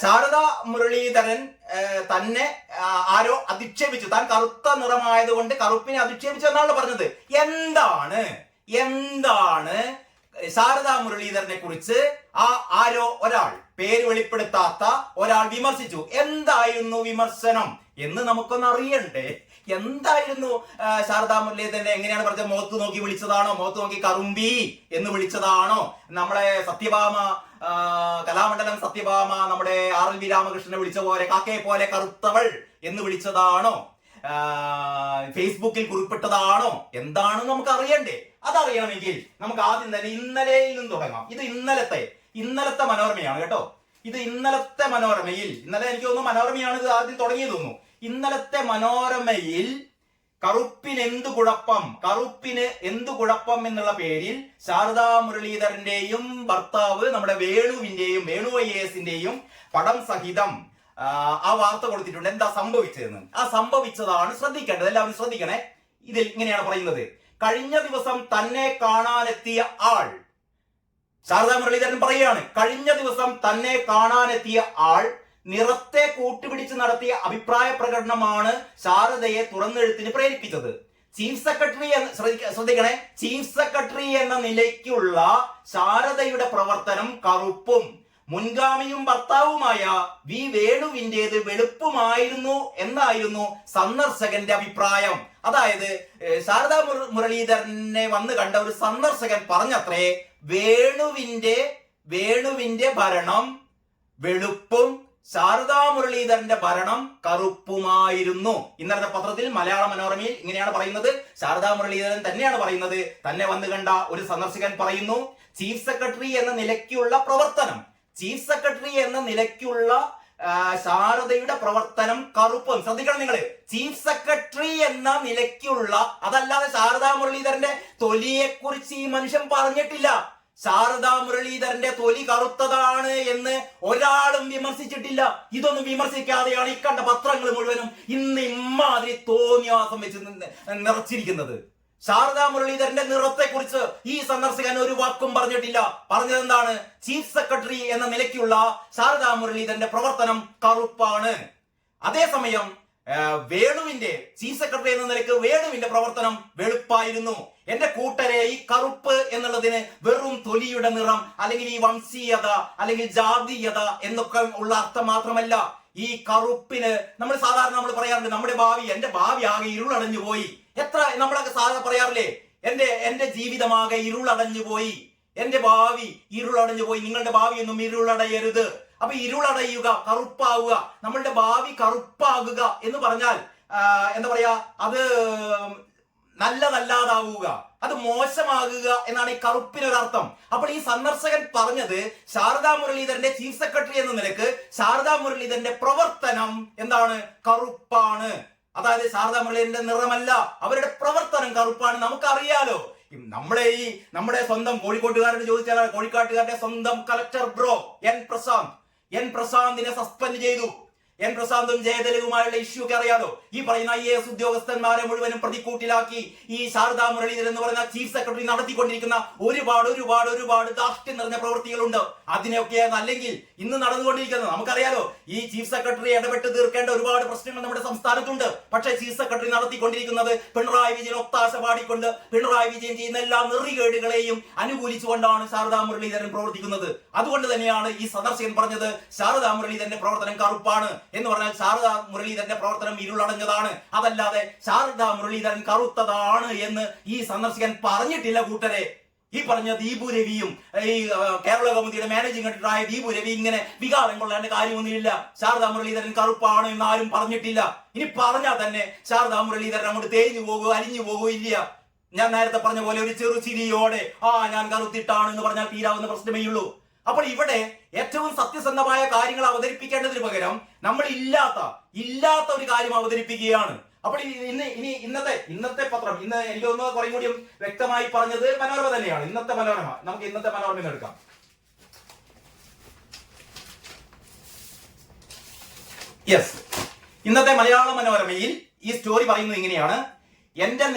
ശാരദ മുരളീധരൻ തന്നെ ആരോ അധിക്ഷേപിച്ചു. താൻ കറുത്ത നിറമായതുകൊണ്ട് കറുപ്പിനെ അധിക്ഷേപിച്ചു എന്നാണ് പറഞ്ഞത്. എന്താണ് ശാരദ മുരളീധരനെ കുറിച്ച് ആരോ ഒരാൾ, പേര് വെളിപ്പെടുത്താത്ത ഒരാൾ വിമർശിച്ചു. എന്തായിരുന്നു വിമർശനം എന്ന് നമുക്കൊന്ന് അറിയണ്ടേ? എന്തായിരുന്നു ശാരദാ മുരളീധരനെ എങ്ങനെയാണ് പറഞ്ഞത്? മുഖത്ത് നോക്കി വിളിച്ചതാണോ? മുഖത്ത് നോക്കി കറുമ്പി എന്ന് വിളിച്ചതാണോ? നമ്മളെ സത്യഭാമ, കലാമണ്ഡലം സത്യഭാമ നമ്മുടെ RLV രാമകൃഷ്ണനെ വിളിച്ച പോലെ കാക്കയെ പോലെ കറുത്തവൾ എന്ന് വിളിച്ചതാണോ? ഫേസ്ബുക്കിൽ കുറിപ്പിട്ടതാണോ? എന്താണെന്ന് നമുക്ക് അറിയണ്ടേ? അതറിയണമെങ്കിൽ നമുക്ക് ആദ്യം തന്നെ ഇന്നലെയിൽ നിന്ന് തുടങ്ങാം. ഇത് ഇന്നലത്തെ മനോരമയാണ് കേട്ടോ. ഇത് ഇന്നലത്തെ മനോരമയിൽ, ഇന്നലെ എനിക്ക് തോന്നുന്നു മനോരമയാണ് ഇത് ആദ്യം തുടങ്ങിയത് തോന്നുന്നു. ഇന്നലത്തെ മനോരമയിൽ കറുപ്പിന് എന്തു കുഴപ്പം എന്നുള്ള പേരിൽ ശാരദാ മുരളീധരന്റെയും ഭർത്താവ് നമ്മുടെ വേണു IASന്റെയും പടം സഹിതം ആ വാർത്ത കൊടുത്തിട്ടുണ്ട്. എന്താ സംഭവിച്ചതെന്ന്? സംഭവിച്ചതാണ് ശ്രദ്ധിക്കേണ്ടത്. എല്ലാവരും ശ്രദ്ധിക്കണേ. ഇതിൽ ഇങ്ങനെയാണ് പറയുന്നത്: കഴിഞ്ഞ ദിവസം തന്നെ കാണാനെത്തിയ ആൾ, ശാരദാ മുരളീധരൻ പറയുകയാണ്, കഴിഞ്ഞ ദിവസം തന്നെ കാണാനെത്തിയ ആൾ നിറത്തെ കൂട്ടുപിടിച്ച് നടത്തിയ അഭിപ്രായ പ്രകടനമാണ് ശാരദയെ തുറന്നെഴുത്തിന് പ്രേരിപ്പിച്ചത്. ചീഫ് സെക്രട്ടറി എന്ന നിലയ്ക്കുള്ള ശാരദയുടെ പ്രവർത്തനം കറുപ്പും മുൻഗാമിയും ഭർത്താവുമായ വേണുവിന്റേത് വെളുപ്പുമായിരുന്നു എന്നായിരുന്നു സന്ദർശകന്റെ അഭിപ്രായം. അതായത് ശാരദാ മുരളീധരനെ വന്ന് കണ്ട ഒരു സന്ദർശകൻ പറഞ്ഞത്രേ, വേണുവിന്റെ ഭരണം വെളുപ്പും ശാരദാ മുരളീധരന്റെ ഭരണം കറുപ്പുമായിരുന്നു. ഇന്നലത്തെ പത്രത്തിൽ മലയാള മനോരമയിൽ ഇങ്ങനെയാണ് പറയുന്നത്. ശാരദാ മുരളീധരൻ തന്നെയാണ് പറയുന്നത്. തന്നെ വന്ന് കണ്ട ഒരു സന്ദർശകൻ പറയുന്നു, ചീഫ് സെക്രട്ടറി എന്ന നിലയ്ക്കുള്ള ശാരദയുടെ പ്രവർത്തനം കറുപ്പും. ശ്രദ്ധിക്കണം നിങ്ങൾ, ചീഫ് സെക്രട്ടറി എന്ന നിലയ്ക്കുള്ള, അതല്ലാതെ ശാരദാ മുരളീധരന്റെ തൊലിയെ കുറിച്ച് ഈ മനുഷ്യൻ പറഞ്ഞിട്ടില്ല. ശാരദാ മുരളീധരന്റെ തൊലി കറുത്തതാണ് എന്ന് ഒരാളും വിമർശിച്ചിട്ടില്ല. ഇതൊന്നും വിമർശിക്കാതെയാണ് ഈ കണ്ട പത്രങ്ങൾ മുഴുവനും ഇന്ന് ഇമ്മാതിരി തോന്നിയാസം വെച്ച് നിറച്ചിരിക്കുന്നത്. ശാരദാ മുരളീധരന്റെ നിറത്തെ കുറിച്ച് ഈ സന്ദർശകൻ ഒരു വാക്കും പറഞ്ഞിട്ടില്ല. പറഞ്ഞത് എന്താണ്? ചീഫ് സെക്രട്ടറി എന്ന നിലയ്ക്കുള്ള ശാരദാ മുരളീധരന്റെ പ്രവർത്തനം കറുപ്പാണ്. അതേസമയം ചീഫ് സെക്രട്ടറി എന്ന നിലയ്ക്ക് വേണുവിന്റെ പ്രവർത്തനം വെളുപ്പായിരുന്നു. എന്റെ കൂട്ടരെ, ഈ കറുപ്പ് എന്നുള്ളതിന് വെറും തൊലിയുടെ നിറം, അല്ലെങ്കിൽ ഈ വംശീയത, അല്ലെങ്കിൽ ജാതീയത എന്നൊക്കെ ഉള്ള അർത്ഥം മാത്രമല്ല. ഈ കറുപ്പിന് നമ്മൾ പറയാറുണ്ട്, എന്റെ ഭാവി ആകെ ഇരുളടഞ്ഞു പോയി. എത്ര നമ്മളൊക്കെ സാധാരണ പറയാറില്ലേ, എന്റെ ജീവിതമാകെ ഇരുളടഞ്ഞു പോയി, എന്റെ ഭാവി ഇരുളടഞ്ഞു പോയി. നിങ്ങളുടെ ഭാവിയൊന്നും ഇരുളടയരുത്. അപ്പൊ ഇരുളടയുക, കറുപ്പാവുക, നമ്മളുടെ ഭാവി കറുപ്പാകുക എന്ന് പറഞ്ഞാൽ എന്താ പറയാ, അത് നല്ലതല്ലാതാവുക, അത് മോശമാകുക എന്നാണ് ഈ കറുപ്പിനൊരർത്ഥം. അപ്പോൾ ഈ സന്ദർശകൻ പറഞ്ഞത് ശാരദാ മുരളീധരന്റെ ചീഫ് സെക്രട്ടറി എന്ന നിലക്ക് ശാരദാ മുരളീധരന്റെ പ്രവർത്തനം എന്താണ്? കറുപ്പാണ്. അതായത് ശാരദാ മുരളീധരന്റെ നിറമല്ല, അവരുടെ പ്രവർത്തനം കറുപ്പാണ്. നമുക്കറിയാലോ, നമ്മുടെ സ്വന്തം കോഴിക്കോട്ടുകാരോട് ചോദിച്ചാൽ കോഴിക്കാട്ടുകാരുടെ സ്വന്തം കളക്ടർ ബ്രോ എൻ പ്രശാന്തിനെ സസ്പെൻഡ് ചെയ്തു. എൻ പ്രശാന്തും ജയലളിതയുമായുള്ള ഇഷ്യൂ ഒക്കെ അറിയാലോ. ഈ പറയുന്ന IAS ഉദ്യോഗസ്ഥന്മാരെ മുഴുവനും പ്രതിക്കൂട്ടിലാക്കി ഈ ശാരദാ മുരളീധരൻ എന്ന് പറയുന്ന ചീഫ് സെക്രട്ടറി നടത്തിക്കൊണ്ടിരിക്കുന്ന ഒരുപാട് ധാർഷ്ട്യം നിറഞ്ഞ പ്രവൃത്തികളുണ്ട്. അതിനെയൊക്കെ അല്ലെങ്കിൽ ഇന്ന് നടന്നുകൊണ്ടിരിക്കുന്നത് നമുക്കറിയാലോ. ഈ ചീഫ് സെക്രട്ടറി ഇടപെട്ട് തീർക്കേണ്ട ഒരുപാട് പ്രശ്നങ്ങൾ നമ്മുടെ സംസ്ഥാനത്തുണ്ട്. പക്ഷേ ചീഫ് സെക്രട്ടറി നടത്തിക്കൊണ്ടിരിക്കുന്നത് പിണറായി വിജയൻ ഒത്താശ പാടിക്കൊണ്ട് പിണറായി വിജയൻ ചെയ്യുന്ന എല്ലാ നെറികേടുകളെയും അനുകൂലിച്ചുകൊണ്ടാണ് ശാരദാ മുരളീധരൻ പ്രവർത്തിക്കുന്നത്. അതുകൊണ്ട് തന്നെയാണ് ഈ സന്ദർശകൻ പറഞ്ഞത് ശാരദാ മുരളീധരന്റെ പ്രവർത്തനം കറുപ്പാണ് എന്ന് പറഞ്ഞാൽ ശാരദാ മുരളീധരന്റെ പ്രവർത്തനം ഇരുളടഞ്ഞതാണ്, അതല്ലാതെ ശാരദാ മുരളീധരൻ കറുത്തതാണ് എന്ന് ഈ സന്ദർശകൻ പറഞ്ഞിട്ടില്ല കൂട്ടരെ. ഈ പറഞ്ഞ ദീപു രവിയും ഈ കേരള കൗമുദിയുടെ മാനേജിംഗ് എഡിറ്ററായ ദീപു രവി ഇങ്ങനെ വികാരം കൊള്ളേണ്ട കാര്യമൊന്നുമില്ല. ശാരദാ മുരളീധരൻ കറുപ്പാണ് എന്ന് ആരും പറഞ്ഞിട്ടില്ല. ഇനി പറഞ്ഞാൽ തന്നെ ശാരദാ മുരളീധരൻ അങ്ങോട്ട് തേഞ്ഞു പോകുക, അലിഞ്ഞു പോകുക ഇല്ല. ഞാൻ നേരത്തെ പറഞ്ഞ പോലെ ഒരു ചെറു ചിരിയോടെ ഞാൻ കറുത്തിട്ടാണ് എന്ന് പറഞ്ഞാൽ തീരാവുന്ന പ്രശ്നമേ ഉള്ളൂ. അപ്പോൾ ഇവിടെ ഏറ്റവും സത്യസന്ധമായ കാര്യങ്ങൾ അവതരിപ്പിക്കേണ്ടതിന് പകരം നമ്മൾ ഇല്ലാത്ത ഒരു കാര്യം അവതരിപ്പിക്കുകയാണ്. അപ്പോൾ ഇന്നത്തെ പത്രം ഇന്ന് എനിക്ക് തോന്നുന്നത് കുറേ കൂടി വ്യക്തമായി പറഞ്ഞത് മനോരമ തന്നെയാണ്. ഇന്നത്തെ മനോരമ, നമുക്ക് ഇന്നത്തെ മനോരമ എടുക്കാം. യെസ്, ഇന്നത്തെ മലയാള മനോരമയിൽ ഈ സ്റ്റോറി പറയുന്നത് ഇങ്ങനെയാണ്: എന്റെ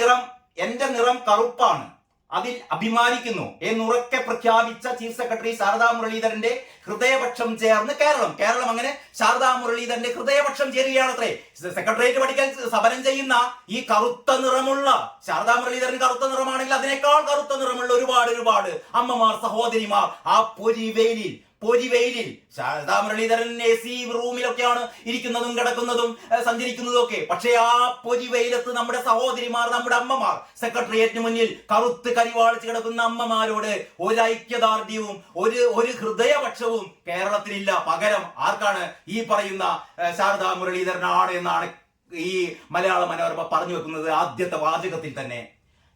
നിറം കറുപ്പാണ്, അതിൽ അഭിമാനിക്കുന്നു എന്നുറക്കെ പ്രഖ്യാപിച്ച ചീഫ് സെക്രട്ടറി ശാരദാ മുരളീധരന്റെ ഹൃദയപക്ഷം ചേർന്ന് കേരളം അങ്ങനെ ശാരദാ മുരളീധരന്റെ ഹൃദയപക്ഷം ചേരുകയാണത്രേ. സെക്രട്ടേറിയറ്റ് പഠിക്കാൻ സമരം ചെയ്യുന്ന ഈ കറുത്ത നിറമുള്ള ശാരദാ മുരളീധരൻ കറുത്ത നിറമാണെങ്കിൽ അതിനേക്കാൾ കറുത്ത നിറമുള്ള ഒരുപാട് അമ്മമാർ, സഹോദരിമാർ ആ പൊരിവെയിലിൽ ശാരദാ മുരളീധരൻ AC റൂമിലൊക്കെയാണ് ഇരിക്കുന്നതും കിടക്കുന്നതും സഞ്ചരിക്കുന്നതും ഒക്കെ. പക്ഷേ ആ പൊരിവെയിലത്ത് നമ്മുടെ സഹോദരിമാർ, നമ്മുടെ അമ്മമാർ സെക്രട്ടേറിയറ്റിന് മുന്നിൽ കറുത്ത് കരിവാളിച്ച് കിടക്കുന്ന അമ്മമാരോട് ഒരു ഐക്യദാർഢ്യവും ഒരു ഹൃദയപക്ഷവും കേരളത്തിലില്ല. പകരം ആർക്കാണ്? ഈ പറയുന്ന ശാരദാ മുരളീധരനാണ് എന്നാണ് ഈ മലയാള മനോരമ പറഞ്ഞു വെക്കുന്നത് ആദ്യത്തെ വാചകത്തിൽ തന്നെ.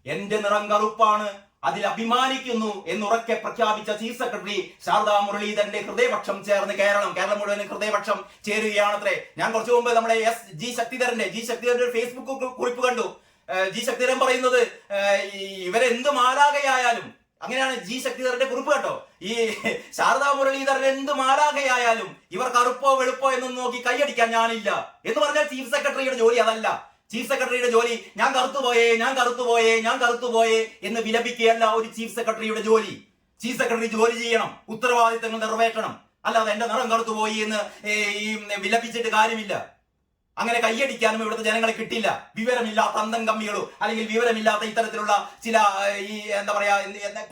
എന്റെ നിറം കറുപ്പാണ്, അതിൽ അഭിമാനിക്കുന്നു എന്നുറക്കെ പ്രഖ്യാപിച്ച ചീഫ് സെക്രട്ടറി ശാരദാ മുരളീധരന്റെ ഹൃദയപക്ഷം ചേർന്ന് കേരളം മുഴുവൻ ഹൃദയപക്ഷം ചേരുകയാണത്രേ. ഞാൻ കുറച്ചു മുമ്പ് നമ്മുടെ ജി ശക്തിധരന്റെ ഫേസ്ബുക്ക് കുറിപ്പ് കണ്ടു. ജി ശക്തിധരൻ പറയുന്നത് ഇവരെന്ത് മാലാകയായാലും, അങ്ങനെയാണ് ജി ശക്തിധരന്റെ കുറിപ്പ് കേട്ടോ, ഈ ശാരദാ മുരളീധരൻ എന്ത് മാലാകയായാലും ഇവർ കറുപ്പോ വെളുപ്പോ എന്നൊന്നും നോക്കി കൈയടിക്കാൻ ഞാനില്ല എന്ന് പറഞ്ഞാൽ ചീഫ് സെക്രട്ടറിയുടെ ജോലി അതല്ല. ചീഫ് സെക്രട്ടറിയുടെ ജോലി ഞാൻ കറുത്തുപോയേ എന്ന് വിലപിക്കുകയല്ല ഒരു ചീഫ് സെക്രട്ടറിയുടെ ജോലി. ചീഫ് സെക്രട്ടറി ജോലി ചെയ്യണം, ഉത്തരവാദിത്തങ്ങൾ നിറവേറ്റണം. അല്ലാതെ എന്റെ നിറം കറുത്തുപോയി എന്ന് വിലപിച്ചിട്ട് കാര്യമില്ല. അങ്ങനെ കൈയടിക്കാനും ഇവിടുത്തെ ജനങ്ങളെ കിട്ടില്ല. വിവരമില്ലാത്ത അന്തം കമ്മികളോ അല്ലെങ്കിൽ വിവരമില്ലാത്ത ഇത്തരത്തിലുള്ള ചില ഈ എന്താ പറയാ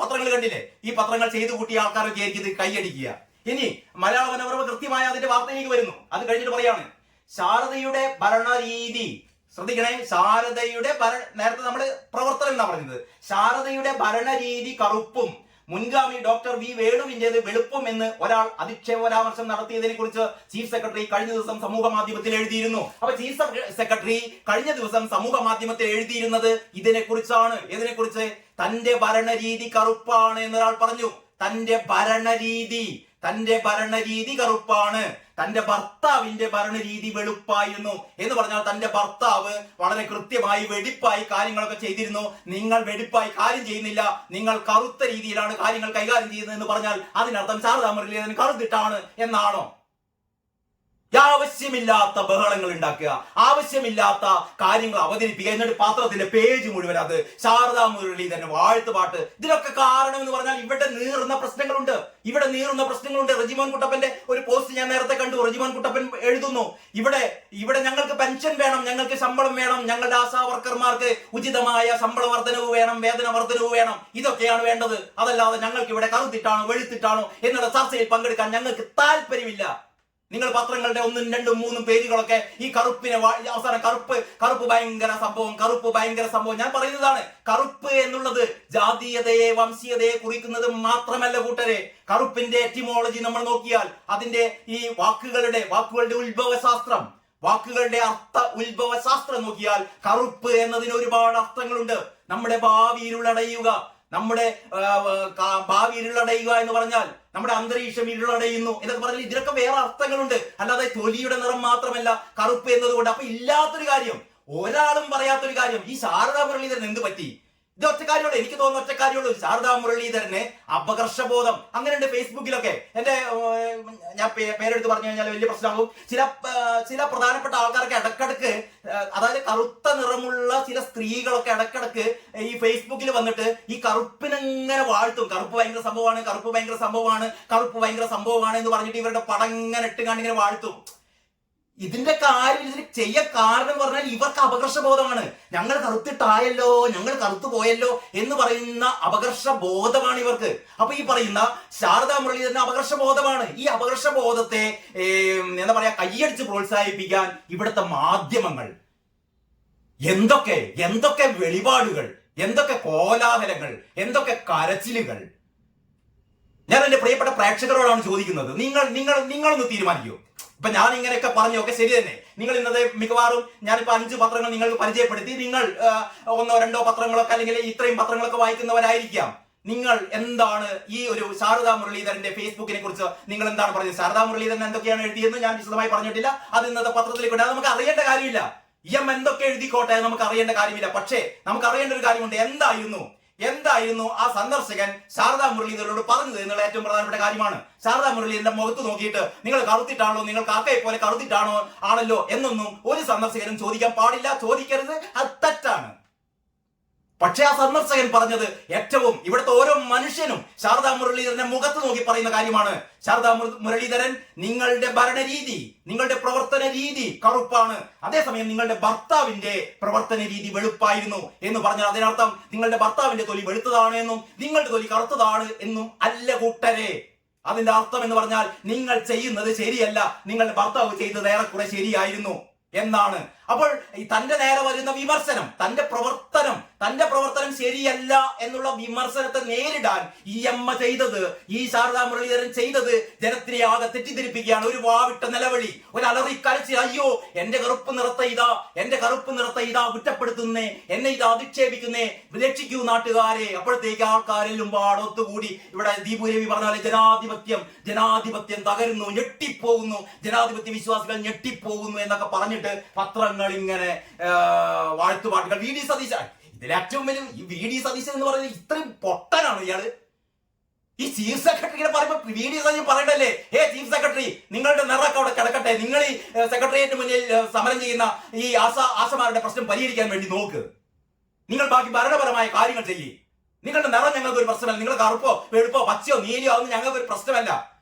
പത്രങ്ങൾ കണ്ടില്ലേ, ഈ പത്രങ്ങൾ ചെയ്തു കൂട്ടിയ ആൾക്കാരൊക്കെ ആയിരിക്കും ഇത് കൈയടിക്കുക. ഇനി മലയാള മനോരമ കൃത്യമായ അതിന്റെ വാർത്തയിലേക്ക് വരുന്നു. അത് കഴിഞ്ഞിട്ട് പറയാണ് ശാരദയുടെ ഭരണരീതി. ശ്രദ്ധിക്കണേ, നേരത്തെ നമ്മൾ പ്രവർത്തനം എന്നാ പറഞ്ഞത്. ശാരദയുടെ ഭരണരീതി കറുപ്പും മുൻഗാമി ഡോക്ടർ വി വേണുവിന്റേത് വെളുപ്പും എന്ന് ഒരാൾ അധിക്ഷേപ പരാമർശം നടത്തിയതിനെ കുറിച്ച് ചീഫ് സെക്രട്ടറി കഴിഞ്ഞ ദിവസം സമൂഹ മാധ്യമത്തിൽ എഴുതിയിരുന്നു. അപ്പൊ ചീഫ് സെക്രട്ടറി കഴിഞ്ഞ ദിവസം സമൂഹ മാധ്യമത്തിൽ എഴുതിയിരുന്നത് ഇതിനെ കുറിച്ചാണ്. ഇതിനെക്കുറിച്ച് തന്റെ ഭരണരീതി കറുപ്പാണ് എന്നൊരാൾ പറഞ്ഞു. തന്റെ ഭരണരീതി കറുപ്പാണ്, തന്റെ ഭർത്താവിന്റെ ഭരണരീതി വെളുപ്പായിരുന്നു എന്ന് പറഞ്ഞാൽ തന്റെ ഭർത്താവ് വളരെ കൃത്യമായി വെടിപ്പായി കാര്യങ്ങളൊക്കെ ചെയ്തിരുന്നു. നിങ്ങൾ വെടിപ്പായി കാര്യം ചെയ്യുന്നില്ല, നിങ്ങൾ കറുത്ത രീതിയിലാണ് കാര്യങ്ങൾ കൈകാര്യം ചെയ്യുന്നത് എന്ന് പറഞ്ഞാൽ അതിനർത്ഥം ശാരദാ മുരളീധരൻ കറുത്തിട്ടാണ് എന്നാണോ? ആവശ്യമില്ലാത്ത ബഹളങ്ങൾ ഉണ്ടാക്കുക, ആവശ്യമില്ലാത്ത കാര്യങ്ങൾ അവതരിപ്പിക്കുക, എന്നിട്ട് പത്രത്തിന്റെ പേജ് മുഴുവൻ അത് ശാരദാ മുരളീധരൻ വാഴ്ത്തുപാട്ട്. ഇതിനൊക്കെ കാരണം എന്ന് പറഞ്ഞാൽ ഇവിടെ നീറുന്ന പ്രശ്നങ്ങളുണ്ട്. റെജിമോൻ കുട്ടപ്പന്റെ ഒരു പോസ്റ്റ് ഞാൻ നേരത്തെ കണ്ടു. റെജിമോൻ കുട്ടപ്പൻ എഴുതുന്നു, ഇവിടെ ഞങ്ങൾക്ക് പെൻഷൻ വേണം, ഞങ്ങൾക്ക് ശമ്പളം വേണം, ഞങ്ങളുടെ ആശാ വർക്കർമാർക്ക് ഉചിതമായ ശമ്പള വർധനവ് വേണം, വേതന വർധനവ് വേണം, ഇതൊക്കെയാണ് വേണ്ടത്. അതല്ലാതെ ഞങ്ങൾക്ക് ഇവിടെ കറുത്തിട്ടാണോ വെളുത്തിട്ടാണോ എന്നുള്ള ചർച്ചയിൽ പങ്കെടുക്കാൻ ഞങ്ങൾക്ക് താല്പര്യമില്ല. നിങ്ങൾ പത്രങ്ങളുടെ 1, 2, 3 പേജുകളൊക്കെ ഈ കറുപ്പിനെ അവസാനം കറുപ്പ് ഭയങ്കര സംഭവം. ഞാൻ പറയുന്നതാണ്, കറുപ്പ് എന്നുള്ളത് ജാതീയതയെ, വംശീയതയെ കുറിക്കുന്നത് മാത്രമല്ല കൂട്ടരെ. കറുപ്പിന്റെ എറ്റിമോളജി നമ്മൾ നോക്കിയാൽ അതിന്റെ ഈ വാക്കുകളുടെ ഉത്ഭവശാസ്ത്രം, വാക്കുകളുടെ ഉത്ഭവശാസ്ത്രം നോക്കിയാൽ കറുപ്പ് എന്നതിന് ഒരുപാട് അർത്ഥങ്ങളുണ്ട്. നമ്മുടെ ഭാവി ഇരുളടയുക എന്ന് പറഞ്ഞാൽ നമ്മുടെ അന്തരീക്ഷം ഇരുളടയുന്നു എന്നൊക്കെ പറഞ്ഞാൽ ഇതിനൊക്കെ വേറെ അർത്ഥങ്ങളുണ്ട്. അല്ലാതെ തൊലിയുടെ നിറം മാത്രമല്ല കറുപ്പ് എന്നതുകൊണ്ട്. അപ്പൊ ഇല്ലാത്തൊരു കാര്യം, ഒരാളും പറയാത്തൊരു കാര്യം, ഈ ശാരദാ മുരളീധരൻ എന്ത് പറ്റി? ഇത് ഒറ്റക്കാരിയോട് എനിക്ക് തോന്നുന്ന ഒറ്റക്കാരിയോട് ശാരദാ മുരളീധരന് അപകർഷബോധം അങ്ങനെയുണ്ട്. ഫേസ്ബുക്കിലൊക്കെ ഞാൻ പേരെടുത്ത് പറഞ്ഞു കഴിഞ്ഞാൽ വലിയ പ്രശ്നമാകും. ചില പ്രധാനപ്പെട്ട ആൾക്കാരൊക്കെ ഇടക്കിടക്ക്, അതായത് കറുത്ത നിറമുള്ള ചില സ്ത്രീകളൊക്കെ ഇടക്കിടക്ക് ഈ ഫേസ്ബുക്കിൽ വന്നിട്ട് ഈ കറുപ്പിനെങ്ങനെ വാഴ്ത്തും. കറുപ്പ് ഭയങ്കര സംഭവമാണ് എന്ന് പറഞ്ഞിട്ട് ഇവരുടെ പടം ഇങ്ങനെ ഇട്ടുകാണ്ട് ഇങ്ങനെ വാഴ്ത്തും. ഇതിന്റെ കാര്യം, ഇതിന് ചെയ്യാൻ കാരണം എന്ന് പറഞ്ഞാൽ ഇവർക്ക് അപകർഷബോധമാണ്. ഞങ്ങൾ കറുത്തിട്ടായല്ലോ, ഞങ്ങൾ കറുത്തു പോയല്ലോ എന്ന് പറയുന്ന അപകർഷബോധമാണ് ഇവർക്ക്. അപ്പൊ ഈ പറയുന്ന ശാരദാ മുരളീധരന് അപകർഷബോധമാണ്. ഈ അപകർഷബോധത്തെ എന്താ പറയാ കൈയടിച്ച് പ്രോത്സാഹിപ്പിക്കാൻ ഇവിടുത്തെ മാധ്യമങ്ങൾ എന്തൊക്കെ വെളിപാടുകൾ, എന്തൊക്കെ കോലാഹലങ്ങൾ, എന്തൊക്കെ കരച്ചിലുകൾ. ഞാൻ എന്റെ പ്രിയപ്പെട്ട പ്രേക്ഷകരോടാണ് ചോദിക്കുന്നത്, നിങ്ങളൊന്ന് തീരുമാനിക്കൂ. ഇപ്പൊ ഞാൻ ഇങ്ങനെയൊക്കെ പറഞ്ഞൊക്കെ ശരി തന്നെ. നിങ്ങൾ ഇന്നത്തെ മിക്കവാറും ഞാനിപ്പോ 5 പത്രങ്ങൾ നിങ്ങൾക്ക് പരിചയപ്പെടുത്തി. നിങ്ങൾ 1, 2 പത്രങ്ങളൊക്കെ അല്ലെങ്കിൽ ഇത്രയും പത്രങ്ങളൊക്കെ വായിക്കുന്നവരായിരിക്കാം. നിങ്ങൾ എന്താണ് ഈ ഒരു ശാരദാ മുരളീധരന്റെ ഫേസ്ബുക്കിനെ കുറിച്ച് നിങ്ങൾ എന്താണ് പറഞ്ഞത്? ശാരദാ മുരളീധരൻ എന്തൊക്കെയാണ് എഴുതിയെന്ന് ഞാൻ വിശദമായി പറഞ്ഞിട്ടില്ല. അത് ഇന്നത്തെ പത്രത്തിലേക്ക് അത് നമുക്ക് അറിയേണ്ട കാര്യമില്ല. എന്തൊക്കെ എഴുതിക്കോട്ടെ, നമുക്ക് അറിയേണ്ട കാര്യമില്ല. പക്ഷേ നമുക്ക് അറിയേണ്ട ഒരു കാര്യമുണ്ട്. എന്തായിരുന്നു ആ സന്ദർശകൻ ശാരദാ മുരളീധരനോട് പറഞ്ഞത് എന്നുള്ള ഏറ്റവും പ്രധാനപ്പെട്ട കാര്യമാണ്. ശാരദാ മുരളീധരന്റെ മുഖത്ത് നോക്കിയിട്ട് നിങ്ങൾ കറുത്തിട്ടാണോ, നിങ്ങൾ കാക്കയെ പോലെ ആണല്ലോ എന്നൊന്നും ഒരു സന്ദർശകനും ചോദിക്കാൻ പാടില്ല, ചോദിക്കരുത്. അത് തെറ്റാണ്. പക്ഷെ ആ സന്ദർശകൻ പറഞ്ഞത് ഏറ്റവും ഇവിടുത്തെ ഓരോ മനുഷ്യനും ശാരദാ മുരളീധരന്റെ മുഖത്ത് നോക്കി പറയുന്ന കാര്യമാണ്. ശാരദാ മുരളീധരൻ, നിങ്ങളുടെ ഭരണരീതി, നിങ്ങളുടെ പ്രവർത്തന രീതി കറുപ്പാണ്, അതേസമയം നിങ്ങളുടെ ഭർത്താവിന്റെ പ്രവർത്തന രീതി വെളുപ്പായിരുന്നു എന്ന് പറഞ്ഞാൽ അതിനർത്ഥം നിങ്ങളുടെ ഭർത്താവിന്റെ തൊലി വെളുത്തതാണ് എന്നും നിങ്ങളുടെ തൊലി കറുത്തതാണ് എന്നും അല്ല കൂട്ടരെ. അതിന്റെ അർത്ഥം എന്ന് പറഞ്ഞാൽ നിങ്ങൾ ചെയ്യുന്നത് ശരിയല്ല, നിങ്ങളുടെ ഭർത്താവ് ചെയ്തത് ഏറെക്കുറെ ശരിയായിരുന്നു എന്നാണ്. അപ്പോൾ തന്റെ നേരെ വരുന്ന വിമർശനം, തന്റെ പ്രവർത്തനം ശരിയല്ല എന്നുള്ള വിമർശനത്തെ നേരിടാൻ ഈ അമ്മ ചെയ്തത്, ഈ ശാരദാ മുരളീധരൻ ചെയ്തത് ജനത്തിനെ ആകെ തെറ്റിദ്ധരിപ്പിക്കുകയാണ്. ഒരു വാവിട്ട നിലവിളി, ഒരു അലറിക്കരച്ചിൽ, അയ്യോ എന്റെ കറുപ്പ് നിറത്തെ ഇതാ കുറ്റപ്പെടുത്തുന്നേ, എന്നെ ഇതാ അധിക്ഷേപിക്കുന്നേ, രക്ഷിക്കൂ നാട്ടുകാരെ. അപ്പോഴത്തേക്ക് ആൾക്കാരെല്ലാം പാടൊത്തുകൂടി ഇവിടെ ദീപു രവി പറഞ്ഞാല് ജനാധിപത്യം തകരുന്നു, ഞെട്ടിപ്പോകുന്നു, ജനാധിപത്യ വിശ്വാസികൾ ഞെട്ടിപ്പോകുന്നു എന്നൊക്കെ പറഞ്ഞിട്ട് പത്രങ്ങൾ ഇങ്ങനെ വാഴ്ത്തുപാട്ടുകൾ. വി ഡി സതീശൻ, ഇതിലേറ്റവും വലിയ ഈ വി ഡി സതീശൻ എന്ന് പറയുന്നത് ഇത്രയും പൊട്ടനാണ് ഇയാള്. ഈ ചീഫ് സെക്രട്ടറിയെ പറയുമ്പോ വി ഡി സതീശൻ പറയണ്ടല്ലേ, ചീഫ് സെക്രട്ടറി നിങ്ങളുടെ നിറൊക്കെ അവിടെ കിടക്കട്ടെ, നിങ്ങൾ ഈ സെക്രട്ടേറിയറ്റ് മുന്നിൽ സമരം ചെയ്യുന്ന ഈ ആശമാരുടെ പ്രശ്നം പരിഹരിക്കാൻ വേണ്ടി നോക്ക്, നിങ്ങൾ ബാക്കി ഭരണപരമായ കാര്യങ്ങൾ ചെയ്യ്, നിങ്ങളുടെ നിറം ഞങ്ങൾക്ക് ഒരു പ്രശ്നമല്ല, നിങ്ങൾ കറുപ്പോ വെളുപ്പോ പച്ചയോ നീലയോ അതൊന്നും ഞങ്ങൾക്ക് ഒരു പ്രശ്നമല്ല,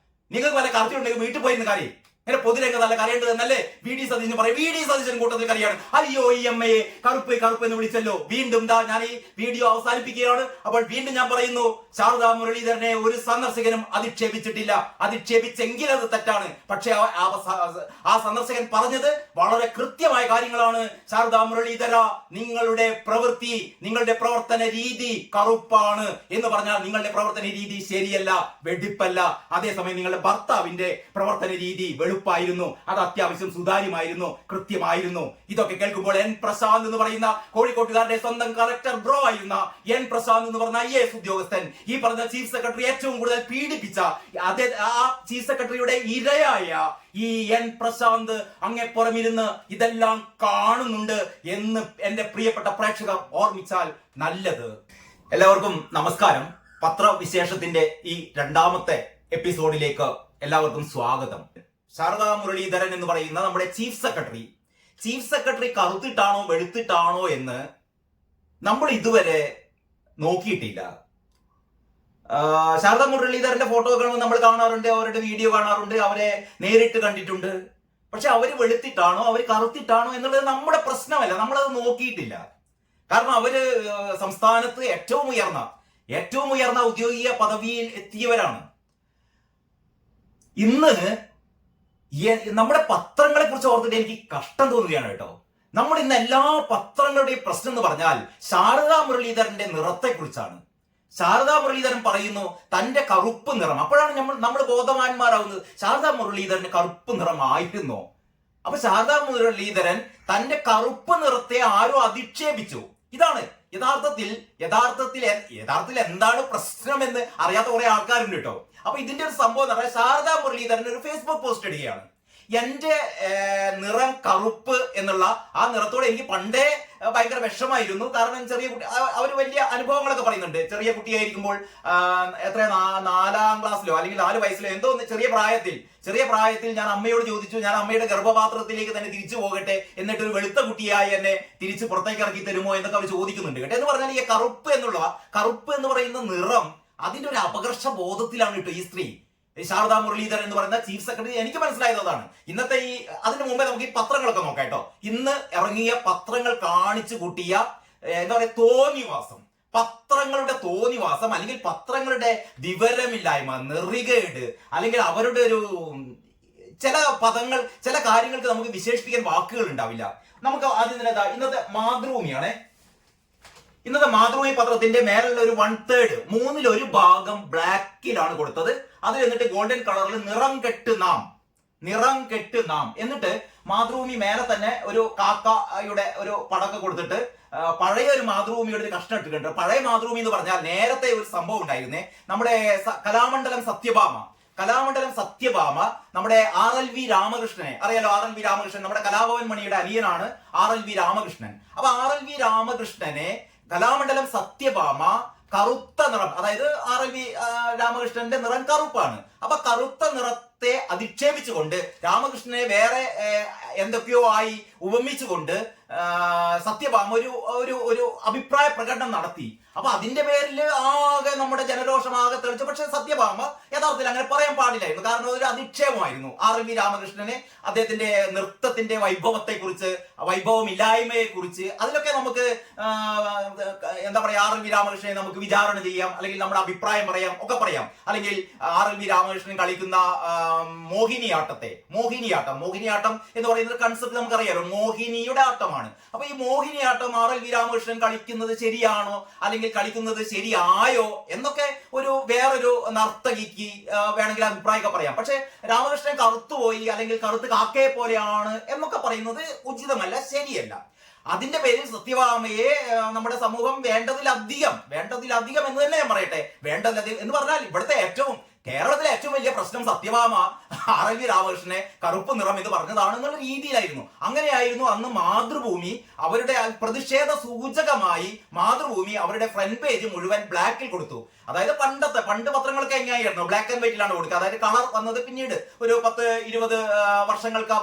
നിങ്ങൾക്ക് വല്ല കറുത്തിയുണ്ടെങ്കിൽ വീട്ടിൽ പോയിരുന്ന കാര്യം ഇങ്ങനെ പൊതുരംഗം നല്ല കരയേണ്ടത് എന്നല്ലേ വി ഡി സതീശൻ പറയും. വി ഡി സതീശൻ കൂട്ടത്തിൽ കരയാണ്, അയ്യോ ഈ അമ്മയെ കറുപ്പ് എന്ന് വിളിച്ചല്ലോ. വീണ്ടും ഞാൻ ഈ വീഡിയോ അവസാനിപ്പിക്കുകയാണ്. അപ്പോൾ വീണ്ടും ഞാൻ പറയുന്നു, ശാരദാ മുരളീധരനെ ഒരു സന്ദർശകനും അധിക്ഷേപിച്ചിട്ടില്ല. അധിക്ഷേപിച്ചെങ്കിൽ അത് തെറ്റാണ്. പക്ഷെ ആ സന്ദർശകൻ പറഞ്ഞത് വളരെ കൃത്യമായ കാര്യങ്ങളാണ്. ശാരദാ മുരളീധര, നിങ്ങളുടെ പ്രവൃത്തി, നിങ്ങളുടെ പ്രവർത്തന രീതി കറുപ്പാണ് എന്ന് പറഞ്ഞാൽ നിങ്ങളുടെ പ്രവർത്തന രീതി ശരിയല്ല, വെടിപ്പല്ല. അതേസമയം നിങ്ങളുടെ ഭർത്താവിന്റെ പ്രവർത്തന രീതി വെളുപ്പായിരുന്നു, അത് അത്യാവശ്യം സുതാര്യമായിരുന്നു, കൃത്യമായിരുന്നു. ഇതൊക്കെ കേൾക്കുമ്പോൾ എൻ പ്രശാന്ത് എന്ന് പറയുന്ന കോഴിക്കോട്ടുകാരുടെ സ്വന്തം കളക്ടർ ബ്രോ ആയിരുന്ന എൻ പ്രശാന്ത് എന്ന് പറഞ്ഞ IAS ഉദ്യോഗസ്ഥൻ, ഈ പറഞ്ഞ ചീഫ് സെക്രട്ടറി ഏറ്റവും കൂടുതൽ പീഡിപ്പിച്ച ആ ചീഫ് സെക്രട്ടറിയുടെ ഇരയായ ഈ എൻ പ്രശാന്ത് അങ്ങേപ്പുറമിരുന്ന് ഇതെല്ലാം കാണുന്നുണ്ട് എന്ന് എന്റെ പ്രിയപ്പെട്ട പ്രേക്ഷകർ ഓർമ്മിച്ചാൽ നല്ലത്. എല്ലാവർക്കും നമസ്കാരം. പത്രവിശേഷത്തിന്റെ ഈ രണ്ടാമത്തെ എപ്പിസോഡിലേക്ക് എല്ലാവർക്കും സ്വാഗതം. ശാരദാ മുരളീധരൻ എന്ന് പറയുന്ന നമ്മുടെ ചീഫ് സെക്രട്ടറി കറുത്തിട്ടാണോ വെളുത്തിട്ടാണോ എന്ന് നമ്മൾ ഇതുവരെ നോക്കിയിട്ടില്ല. ശാരദാ മുരളീധരന്റെ ഫോട്ടോ നമ്മൾ കാണാറുണ്ട്, അവരുടെ വീഡിയോ കാണാറുണ്ട്, അവരെ നേരിട്ട് കണ്ടിട്ടുണ്ട്. പക്ഷെ അവര് വെളുത്തിട്ടാണോ അവര് കറുത്തിട്ടാണോ എന്നുള്ളത് നമ്മുടെ പ്രശ്നമല്ല, നമ്മളത് നോക്കിയിട്ടില്ല. കാരണം അവര് സംസ്ഥാനത്ത് ഏറ്റവും ഉയർന്ന ഔദ്യോഗിക പദവിയിൽ എത്തിയവരാണ്. ഇന്ന് നമ്മുടെ പത്രങ്ങളെ കുറിച്ച് ഓർത്തിട്ട് എനിക്ക് കഷ്ടം തോന്നുകയാണ് കേട്ടോ. നമ്മൾ ഇന്ന് എല്ലാ പത്രങ്ങളുടെയും പ്രശ്നം എന്ന് പറഞ്ഞാൽ ശാരദാ മുരളീധരന്റെ നിറത്തെ കുറിച്ചാണ്. ശാരദാ മുരളീധരൻ പറയുന്നു തന്റെ കറുപ്പ് നിറം. അപ്പോഴാണ് നമ്മൾ ബോധവാന്മാരാവുന്നത്, ശാരദാ മുരളീധരന്റെ കറുപ്പ് നിറമായിരുന്നോ? അപ്പൊ ശാരദാ മുരളീധരൻ തന്റെ കറുപ്പ് നിറത്തെ ആരോ അധിക്ഷേപിച്ചു. ഇതാണ് യഥാർത്ഥത്തിൽ എന്താണ് പ്രശ്നം എന്ന് അറിയാത്ത കുറെ ആൾക്കാരുണ്ട് കേട്ടോ. അപ്പൊ ഇതിന്റെ ഒരു സംഭവം എന്ന് പറഞ്ഞാൽ ശാരദാ മുരളീധരൻ ഒരു ഫേസ്ബുക്ക് പോസ്റ്റ് ഇടുകയാണ്. എന്റെ നിറം കറുപ്പ് എന്നുള്ള ആ നിറത്തോടെ എനിക്ക് പണ്ടേ ഭയങ്കര വിഷമായിരുന്നു. കാരണം ചെറിയ കുട്ടി, അവർ വലിയ അനുഭവങ്ങളൊക്കെ പറയുന്നുണ്ട്. ചെറിയ കുട്ടിയായിരിക്കുമ്പോൾ 4ാം ക്ലാസ്സിലോ അല്ലെങ്കിൽ 4 വയസ്സിലോ എന്തോ ചെറിയ പ്രായത്തിൽ ഞാൻ അമ്മയോട് ചോദിച്ചു, ഞാൻ അമ്മയുടെ ഗർഭപാത്രത്തിലേക്ക് തന്നെ തിരിച്ചു പോകട്ടെ, എന്നിട്ട് ഒരു വെളുത്ത കുട്ടിയായി എന്നെ തിരിച്ച് പുറത്തേക്ക് ഇറക്കി തരുമോ എന്നൊക്കെ അവർ ചോദിക്കുന്നുണ്ട് കേട്ടോ. എന്ന് പറഞ്ഞാൽ ഈ കറുപ്പ് എന്ന് പറയുന്ന നിറം അതിന്റെ ഒരു അപകർഷ ബോധത്തിലാണ് കേട്ടോ ഈ സ്ത്രീ ശാരദാ മുരളീധരൻ എന്ന് പറയുന്ന ചീഫ് സെക്രട്ടറി. എനിക്ക് മനസ്സിലായത് അതാണ്. ഇന്നത്തെ അതിന് മുമ്പേ നമുക്ക് ഈ പത്രങ്ങളൊക്കെ നോക്കാം കേട്ടോ. ഇന്ന് ഇറങ്ങിയ പത്രങ്ങൾ കാണിച്ചു കൂട്ടിയ എന്താ പറയുക തോന്നിവാസം, പത്രങ്ങളുടെ തോന്നിവാസം, അല്ലെങ്കിൽ പത്രങ്ങളുടെ വിവരമില്ലായ്മ, നെറികേട്, അല്ലെങ്കിൽ അവരുടെ ഒരു ചില പദങ്ങൾ, ചില കാര്യങ്ങൾക്ക് നമുക്ക് വിശേഷിപ്പിക്കാൻ വാക്കുകൾ ഉണ്ടാവില്ല. നമുക്ക് ആദ്യം തന്നെ ഇന്നത്തെ മാതൃഭൂമിയാണ്. ഇന്നത്തെ മാതൃഭൂമി പത്രത്തിന്റെ മേലുള്ള ഒരു 1/3, 1/3 ഭാഗം ബ്ലാക്കിലാണ് കൊടുത്തത്. അത് എന്നിട്ട് ഗോൾഡൻ കളറിൽ നിറം കെട്ട് നാം എന്നിട്ട് മാതൃഭൂമി മേലെ തന്നെ ഒരു കാക്കയുടെ ഒരു പടക്കം കൊടുത്തിട്ട് പഴയ ഒരു മാതൃഭൂമിയുടെ ഒരു കഷ്ണം ഇട്ടിട്ടുണ്ട്. പഴയ മാതൃഭൂമി എന്ന് പറഞ്ഞാൽ നേരത്തെ ഒരു സംഭവം ഉണ്ടായിരുന്നേ, നമ്മുടെ കലാമണ്ഡലം സത്യഭാമ നമ്മുടെ RLV രാമകൃഷ്ണനെ അറിയാലോ. RLV രാമകൃഷ്ണൻ നമ്മുടെ കലാഭവൻ മണിയുടെ അനിയനാണ് RLV രാമകൃഷ്ണൻ. അപ്പൊ RLV രാമകൃഷ്ണനെ കലാമണ്ഡലം സത്യഭാമ കറുത്ത നിറം, അതായത് RLV രാമകൃഷ്ണന്റെ നിറം കറുപ്പാണ്. അപ്പൊ കറുത്ത നിറത്തെ അധിക്ഷേപിച്ചുകൊണ്ട് രാമകൃഷ്ണനെ വേറെ എന്തൊക്കെയോ ആയി ഉപമിച്ചുകൊണ്ട് സത്യഭാമ ഒരു ഒരു ഒരു അഭിപ്രായ പ്രകടനം നടത്തി. അപ്പൊ അതിന്റെ പേരിൽ ആകെ നമ്മുടെ ജനരോഷം ആകെ തെളിച്ചു. പക്ഷെ സത്യഭാമ യഥാർത്ഥത്തിൽ അങ്ങനെ പറയാൻ പാടില്ലായിരുന്നു. കാരണം ഒരു അധിക്ഷേപമായിരുന്നു RLV രാമകൃഷ്ണനെ, അദ്ദേഹത്തിന്റെ നൃത്തത്തിന്റെ വൈഭവത്തെക്കുറിച്ച്, വൈഭവമില്ലായ്മയെ കുറിച്ച്. അതിലൊക്കെ നമുക്ക് എന്താ പറയാ, RLV രാമകൃഷ്ണനെ നമുക്ക് വിചാരണ ചെയ്യാം, അല്ലെങ്കിൽ നമ്മുടെ അഭിപ്രായം പറയാം, ഒക്കെ പറയാം. അല്ലെങ്കിൽ RLV രാമകൃഷ്ണൻ കളിക്കുന്ന മോഹിനിയാട്ടം എന്ന് പറയുന്ന കൺസെപ്റ്റ് നമുക്കറിയാലോ, മോഹിനിയുടെ ആട്ടമാണ്. അപ്പൊ ഈ മോഹിനിയാട്ടം RLV രാമകൃഷ്ണൻ കളിക്കുന്നത് ശരിയാണോ, അല്ലെങ്കിൽ കളിക്കുന്നത് ശരിയായോ എന്നൊക്കെ ഒരു വേറൊരു നർത്തകിക്ക് വേണമെങ്കിൽ അഭിപ്രായമൊക്കെ പറയാം. പക്ഷെ രാമകൃഷ്ണൻ കറുത്തുപോയി, അല്ലെങ്കിൽ കറുത്ത് കാക്കയെ പോലെയാണ് എന്നൊക്കെ പറയുന്നത് ഉചിതമല്ല, ശരിയല്ല. അതിന്റെ പേരിൽ സത്യഭാമയെ നമ്മുടെ സമൂഹം വേണ്ടതിലധികം എന്ന് തന്നെ ഞാൻ പറയട്ടെ, വേണ്ടതിലധികം എന്ന് പറഞ്ഞാൽ ഇവിടുത്തെ കേരളത്തിലെ ഏറ്റവും വലിയ പ്രശ്നം സത്യഭാമ RLV രാമകൃഷ്ണനെ കറുപ്പ് നിറം എന്ന് പറഞ്ഞതാണ് എന്നുള്ള രീതിയിലായിരുന്നു. അങ്ങനെയായിരുന്നു അന്ന് മാതൃഭൂമി അവരുടെ പ്രതിഷേധ സൂചകമായി മാതൃഭൂമി അവരുടെ ഫ്രണ്ട് പേജ് മുഴുവൻ ബ്ലാക്കിൽ കൊടുത്തു. അതായത് പണ്ട് പത്രങ്ങളൊക്കെ എങ്ങനെയായിരുന്നു, ബ്ലാക്ക് ആൻഡ് വൈറ്റിലാണ് കൊടുക്കുക. അതായത് കളർ വന്നത് പിന്നീട് ഒരു 10-20 വർഷങ്ങൾക്ക്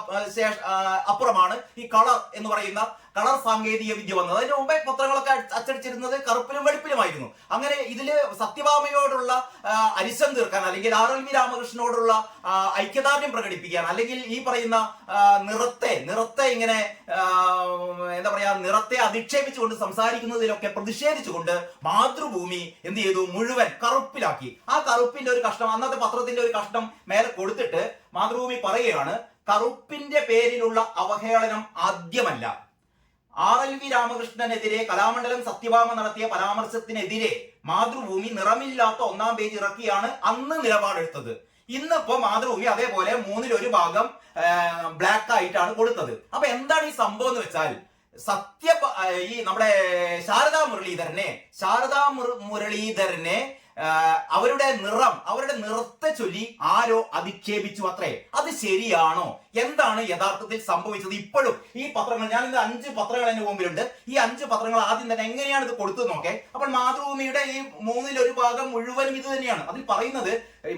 അപ്പുറമാണ് ഈ കളർ എന്ന് പറയുന്ന കളർ സാങ്കേതിക വിദ്യ വന്നത്. അതിന് മുമ്പേ പത്രങ്ങളൊക്കെ അച്ചടിച്ചിരുന്നത് കറുപ്പിലും വെളുപ്പിലുമായിരുന്നു. അങ്ങനെ ഇതില് സത്യഭാമയോടുള്ള അരിശം തീർക്കാൻ, അല്ലെങ്കിൽ RLV രാമകൃഷ്ണനോടുള്ള ഐക്യദാർഢ്യം പ്രകടിപ്പിക്കാൻ, അല്ലെങ്കിൽ ഈ പറയുന്ന നിറത്തെ ഇങ്ങനെ എന്താ പറയാ, നിറത്തെ അധിക്ഷേപിച്ചുകൊണ്ട് സംസാരിക്കുന്നതിലൊക്കെ പ്രതിഷേധിച്ചുകൊണ്ട് മാതൃഭൂമി എന്ത് ചെയ്തു, മുഴുവൻ കറുപ്പിലാക്കി. ആ കറുപ്പിന്റെ ഒരു കഷ്ണം, അന്നത്തെ പത്രത്തിന്റെ ഒരു കഷ്ണം മേലെ കൊടുത്തിട്ട് മാതൃഭൂമി പറയുകയാണ്, കറുപ്പിന്റെ പേരിലുള്ള അവഹേളനം ആദ്യമല്ല. RLV രാമകൃഷ്ണനെതിരെ കലാമണ്ഡലം സത്യഭാമ നടത്തിയ പരാമർശത്തിനെതിരെ മാതൃഭൂമി നിറമില്ലാത്ത 1-ാം പേജ് ഇറക്കിയാണ് അന്ന് നിലപാടെടുത്തത്. ഇന്നിപ്പോ മാതൃഭൂമി അതേപോലെ 1/3 ഭാഗം ബ്ലാക്ക് ആയിട്ടാണ് കൊടുത്തത്. അപ്പൊ എന്താണ് ഈ സംഭവം എന്ന് വെച്ചാൽ, ഈ നമ്മുടെ ശാരദാ മുരളീധരനെ അവരുടെ നിറത്തെ ചൊല്ലി ആരോ അധിക്ഷേപിച്ചു അത്രേ. അത് ശരിയാണോ? എന്താണ് യഥാർത്ഥത്തിൽ സംഭവിച്ചത്? ഇപ്പോഴും ഈ പത്രങ്ങൾ, ഞാൻ ഇന്ന് 5 പത്രങ്ങൾ എന്റെ മുമ്പിലുണ്ട്. ഈ 5 പത്രങ്ങൾ ആദ്യം തന്നെ എങ്ങനെയാണ് ഇത് കൊടുത്തത് നോക്കെ. അപ്പോൾ മാതൃഭൂമിയുടെ ഈ 1/3 ഭാഗം മുഴുവനും ഇത് തന്നെയാണ്. അതിൽ പറയുന്നത്,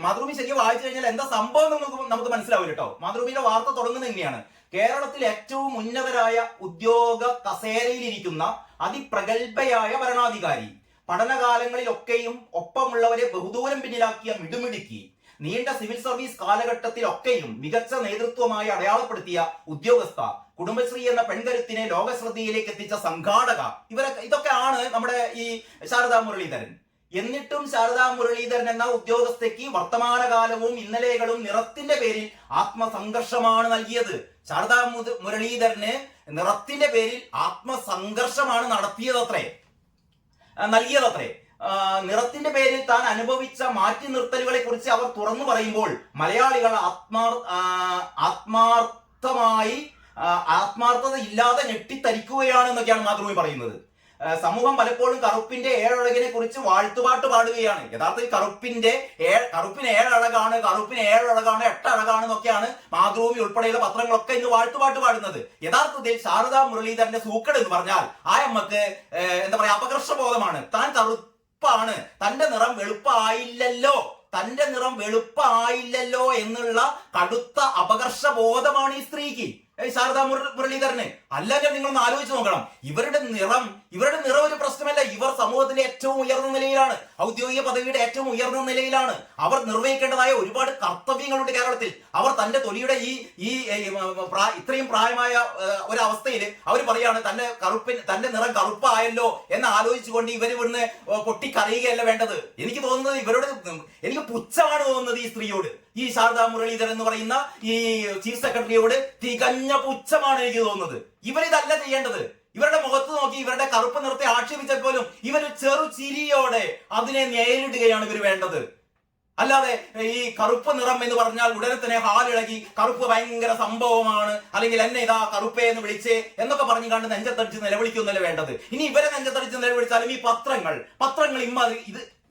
മാതൃഭൂമി ശരിക്കും വായിച്ചു കഴിഞ്ഞാൽ എന്താ സംഭവം നമുക്ക് മനസ്സിലാവില്ല കേട്ടോ. മാതൃഭൂമിയുടെ വാർത്ത തുടങ്ങുന്നത് എങ്ങനെയാണ്, കേരളത്തിൽ ഏറ്റവും ഉന്നതരായ ഉദ്യോഗ കസേരയിലിരിക്കുന്ന അതിപ്രഗത്ഭയായ ഭരണാധികാരി, പഠനകാലങ്ങളിലൊക്കെയും ഒപ്പമുള്ളവരെ ബഹുദൂരം പിന്നിലാക്കിയ മിടുമിടുക്കി, നീണ്ട സിവിൽ സർവീസ് കാലഘട്ടത്തിലൊക്കെയും മികച്ച നേതൃത്വമായി അടയാളപ്പെടുത്തിയ ഉദ്യോഗസ്ഥ, കുടുംബശ്രീ എന്ന പെൺകരുത്തിനെ ലോകശ്രദ്ധയിലേക്ക് എത്തിച്ച സംഘാടക, ഇതൊക്കെയാണ് നമ്മുടെ ഈ ശാരദാ മുരളീധരൻ. എന്നിട്ടും ശാരദാ മുരളീധരൻ എന്ന ഉദ്യോഗസ്ഥയ്ക്ക് വർത്തമാനകാലവും ഇന്നലെകളും നിറത്തിന്റെ പേരിൽ ആത്മസംഘർഷമാണ് നൽകിയത്. ശാരദാ മുരളീധരന് നിറത്തിന്റെ പേരിൽ ആത്മസംഘർഷമാണ് നൽകിയതത്രേ. നിറത്തിന്റെ പേരിൽ താൻ അനുഭവിച്ച മാറ്റി നിർത്തലുകളെ കുറിച്ച് അവർ തുറന്നു പറയുമ്പോൾ മലയാളികൾ ആത്മാർത്ഥത ഇല്ലാതെ ഞെട്ടിത്തരിക്കുകയാണെന്നൊക്കെയാണ് മാതൃഭൂമി പറയുന്നത്. സമൂഹം പലപ്പോഴും കറുപ്പിന്റെ 7 അഴകിനെ കുറിച്ച് വാഴ്ത്തുപാട്ട് പാടുകയാണ്. യഥാർത്ഥത്തിൽ കറുപ്പിന് 7 അഴകാണ്, 8 അഴകാണ് എന്നൊക്കെയാണ് മാതൃഭൂമി ഉൾപ്പെടെയുള്ള പത്രങ്ങളൊക്കെ ഇന്ന് വാഴ്ത്തുപാട്ട് പാടുന്നത്. യഥാർത്ഥത്തിൽ ശാരദാ മുരളീധരന്റെ സൂക്കട് എന്ന് പറഞ്ഞാൽ ആ അമ്മക്ക് എന്താ പറയാ, അപകർഷബോധമാണ്. താൻ കറുപ്പാണ്, തന്റെ നിറം വെളുപ്പായില്ലല്ലോ എന്നുള്ള കടുത്ത അപകർഷബോധമാണ് ഈ സ്ത്രീക്ക്, ശാരദാ മുരളീധരന്. അല്ലാതെ നിങ്ങളൊന്ന് ആലോചിച്ച് നോക്കണം. ഇവരുടെ നിറം ഒരു പ്രശ്നമല്ല. ഇവർ സമൂഹത്തിന്റെ ഏറ്റവും ഉയർന്ന നിലയിലാണ്, ഔദ്യോഗിക പദവിയുടെ ഏറ്റവും ഉയർന്ന നിലയിലാണ്. അവർ നിർവഹിക്കേണ്ടതായ ഒരുപാട് കർത്തവ്യങ്ങളുണ്ട് കേരളത്തിൽ. അവർ തന്റെ തൊലിയുടെ ഈ ഇത്രയും പ്രായമായ ഒരവസ്ഥയിൽ അവർ പറയാണ് തന്റെ നിറം കറുപ്പായല്ലോ എന്ന് ആലോചിച്ചുകൊണ്ട് ഇവർ ഇവിടുന്ന് പൊട്ടിക്കറിയുകയല്ല വേണ്ടത്. എനിക്ക് തോന്നുന്നത് എനിക്ക് പുച്ഛമാണ് തോന്നുന്നത് ഈ സ്ത്രീയോട്, ഈ ശാരദാ മുരളീധരൻ എന്ന് പറയുന്ന ഈ ചീഫ് സെക്രട്ടറിയോട് തികഞ്ഞ പുച്ഛമാണ് എനിക്ക് തോന്നുന്നത്. ഇവരിതല്ല ചെയ്യേണ്ടത്. ഇവരുടെ മുഖത്ത് നോക്കി ഇവരുടെ കറുപ്പ് നിറത്തെ ആക്ഷേപിച്ചാൽ പോലും ഇവർ ചെറു ചിരിയോടെ അതിനെ നേരിടുകയാണ് ഇവർ വേണ്ടത്. അല്ലാതെ ഈ കറുപ്പ് നിറം എന്ന് പറഞ്ഞാൽ ഉടനെ തന്നെ ഹാലിളകി കറുപ്പ് ഭയങ്കര സംഭവമാണ്, അല്ലെങ്കിൽ എന്നെ ഇതാ കറുപ്പേ എന്ന് വിളിച്ചേ എന്നൊക്കെ പറഞ്ഞു കണ്ട് നെഞ്ചത്തടിച്ച് നിലവിളിക്കുന്നല്ലേ വേണ്ടത്. ഇനി ഇവരെ നെഞ്ചത്തടിച്ച് നിലവിളിച്ചാലും ഈ പത്രങ്ങൾ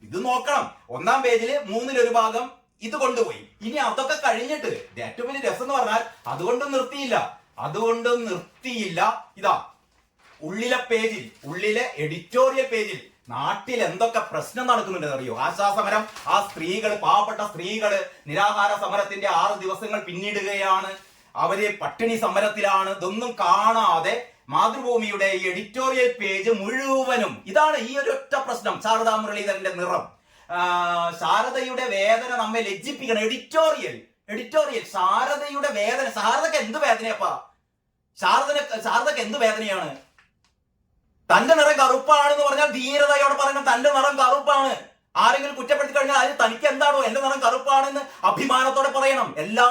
ഇത് നോക്കണം. 1-ാം പേജിൽ 1/3 ഭാഗം ഇത് കൊണ്ടുപോയി. ഇനി അതൊക്കെ കഴിഞ്ഞിട്ട് ഏറ്റവും വലിയ രസം എന്ന് പറഞ്ഞാൽ അതുകൊണ്ടും നിർത്തിയില്ല. ഇതാ ഉള്ളിലെ എഡിറ്റോറിയൽ പേജിൽ നാട്ടിൽ എന്തൊക്കെ പ്രശ്നം നടക്കുന്നുണ്ടെന്ന് അറിയോ? ആശാസമരം, പാവപ്പെട്ട സ്ത്രീകള് നിരാഹാര സമരത്തിന്റെ 6 ദിവസങ്ങൾ പിന്നിടുകയാണ്. അവര് പട്ടിണി സമരത്തിലാണ്. ഇതൊന്നും കാണാതെ മാതൃഭൂമിയുടെ ഈ എഡിറ്റോറിയൽ പേജ് മുഴുവനും ഇതാണ് ഈ ഒരു ഒറ്റ പ്രശ്നം. ശാരദാ മുരളീധരന്റെ നിറം, ശാരദയുടെ വേദന നമ്മെ ലജ്ജിപ്പിക്കണം. എഡിറ്റോറിയൽ ശാരദയുടെ വേദന. ശാരദക്ക് എന്ത് വേദനയപ്പാ? ശാരദക്ക് എന്ത് വേദനയാണ്? തന്റെ നിറം കറുപ്പാണെന്ന് പറഞ്ഞാൽ ധീരതയോടെ പറയണം തന്റെ നിറം കറുപ്പാണ്. ആരെങ്കിലും കുറ്റപ്പെടുത്തി കഴിഞ്ഞാൽ അത് തനിക്ക് എന്താണോ എന്റെ നിറം കറുപ്പാണെന്ന് അഭിമാനത്തോടെ പറയണം. എല്ലാ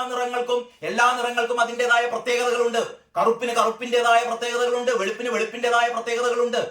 നിറങ്ങൾക്കും അതിൻ്റെതായ പ്രത്യേകതകളുണ്ട്. കറുപ്പിന് കറുപ്പിൻ്റെതായ പ്രത്യേകതകളുണ്ട്, വെളുപ്പിൻ്റെതായ പ്രത്യേകതകളുണ്ട്.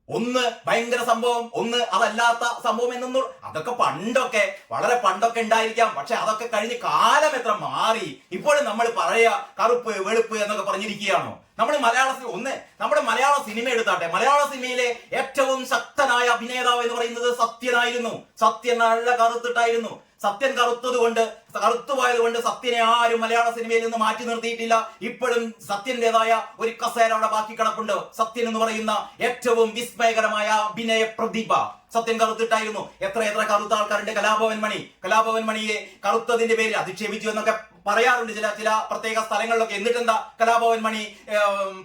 ഒന്ന് ഭയങ്കര സംഭവം, ഒന്ന് അതല്ലാത്ത സംഭവം എന്നൊന്നും അതൊക്കെ വളരെ പണ്ടൊക്കെ ഉണ്ടായിരിക്കാം. പക്ഷെ അതൊക്കെ കഴിഞ്ഞ് കാലം എത്ര മാറി. ഇപ്പോഴും നമ്മൾ പറയാ കറുപ്പ് വെളുപ്പ് എന്നൊക്കെ പറഞ്ഞിരിക്കുകയാണോ? നമ്മുടെ മലയാള സിനിമ എടുത്താട്ടെ. മലയാള സിനിമയിലെ ഏറ്റവും ശക്തനായ അഭിനേതാവ് എന്ന് പറയുന്നത് സത്യനായിരുന്നു. സത്യൻ നല്ല കറുത്തിട്ടായിരുന്നു. സത്യൻ കറുത്തുപോയത് കൊണ്ട് സത്യനെ ആരും മലയാള സിനിമയിൽ നിന്ന് മാറ്റി നിർത്തിയിട്ടില്ല. ഇപ്പോഴും സത്യന്റേതായ ഒരു കസേര അവിടെ ബാക്കി കിടപ്പുണ്ട്. സത്യൻ എന്ന് പറയുന്ന ഏറ്റവും വിസ്മയകരമായ അഭിനയ പ്രതിഭ സത്യൻ കറുത്തിട്ടായിരുന്നു. എത്ര കറുത്ത ആൾക്കാരുടെ കലാഭവൻ മണിയെ കറുത്തതിന്റെ പേരിൽ അധിക്ഷേപിച്ചു എന്നൊക്കെ പറയാറുണ്ട് ചില പ്രത്യേക സ്ഥലങ്ങളിലൊക്കെ. എന്നിട്ടെന്താ കലാഭവൻ മണി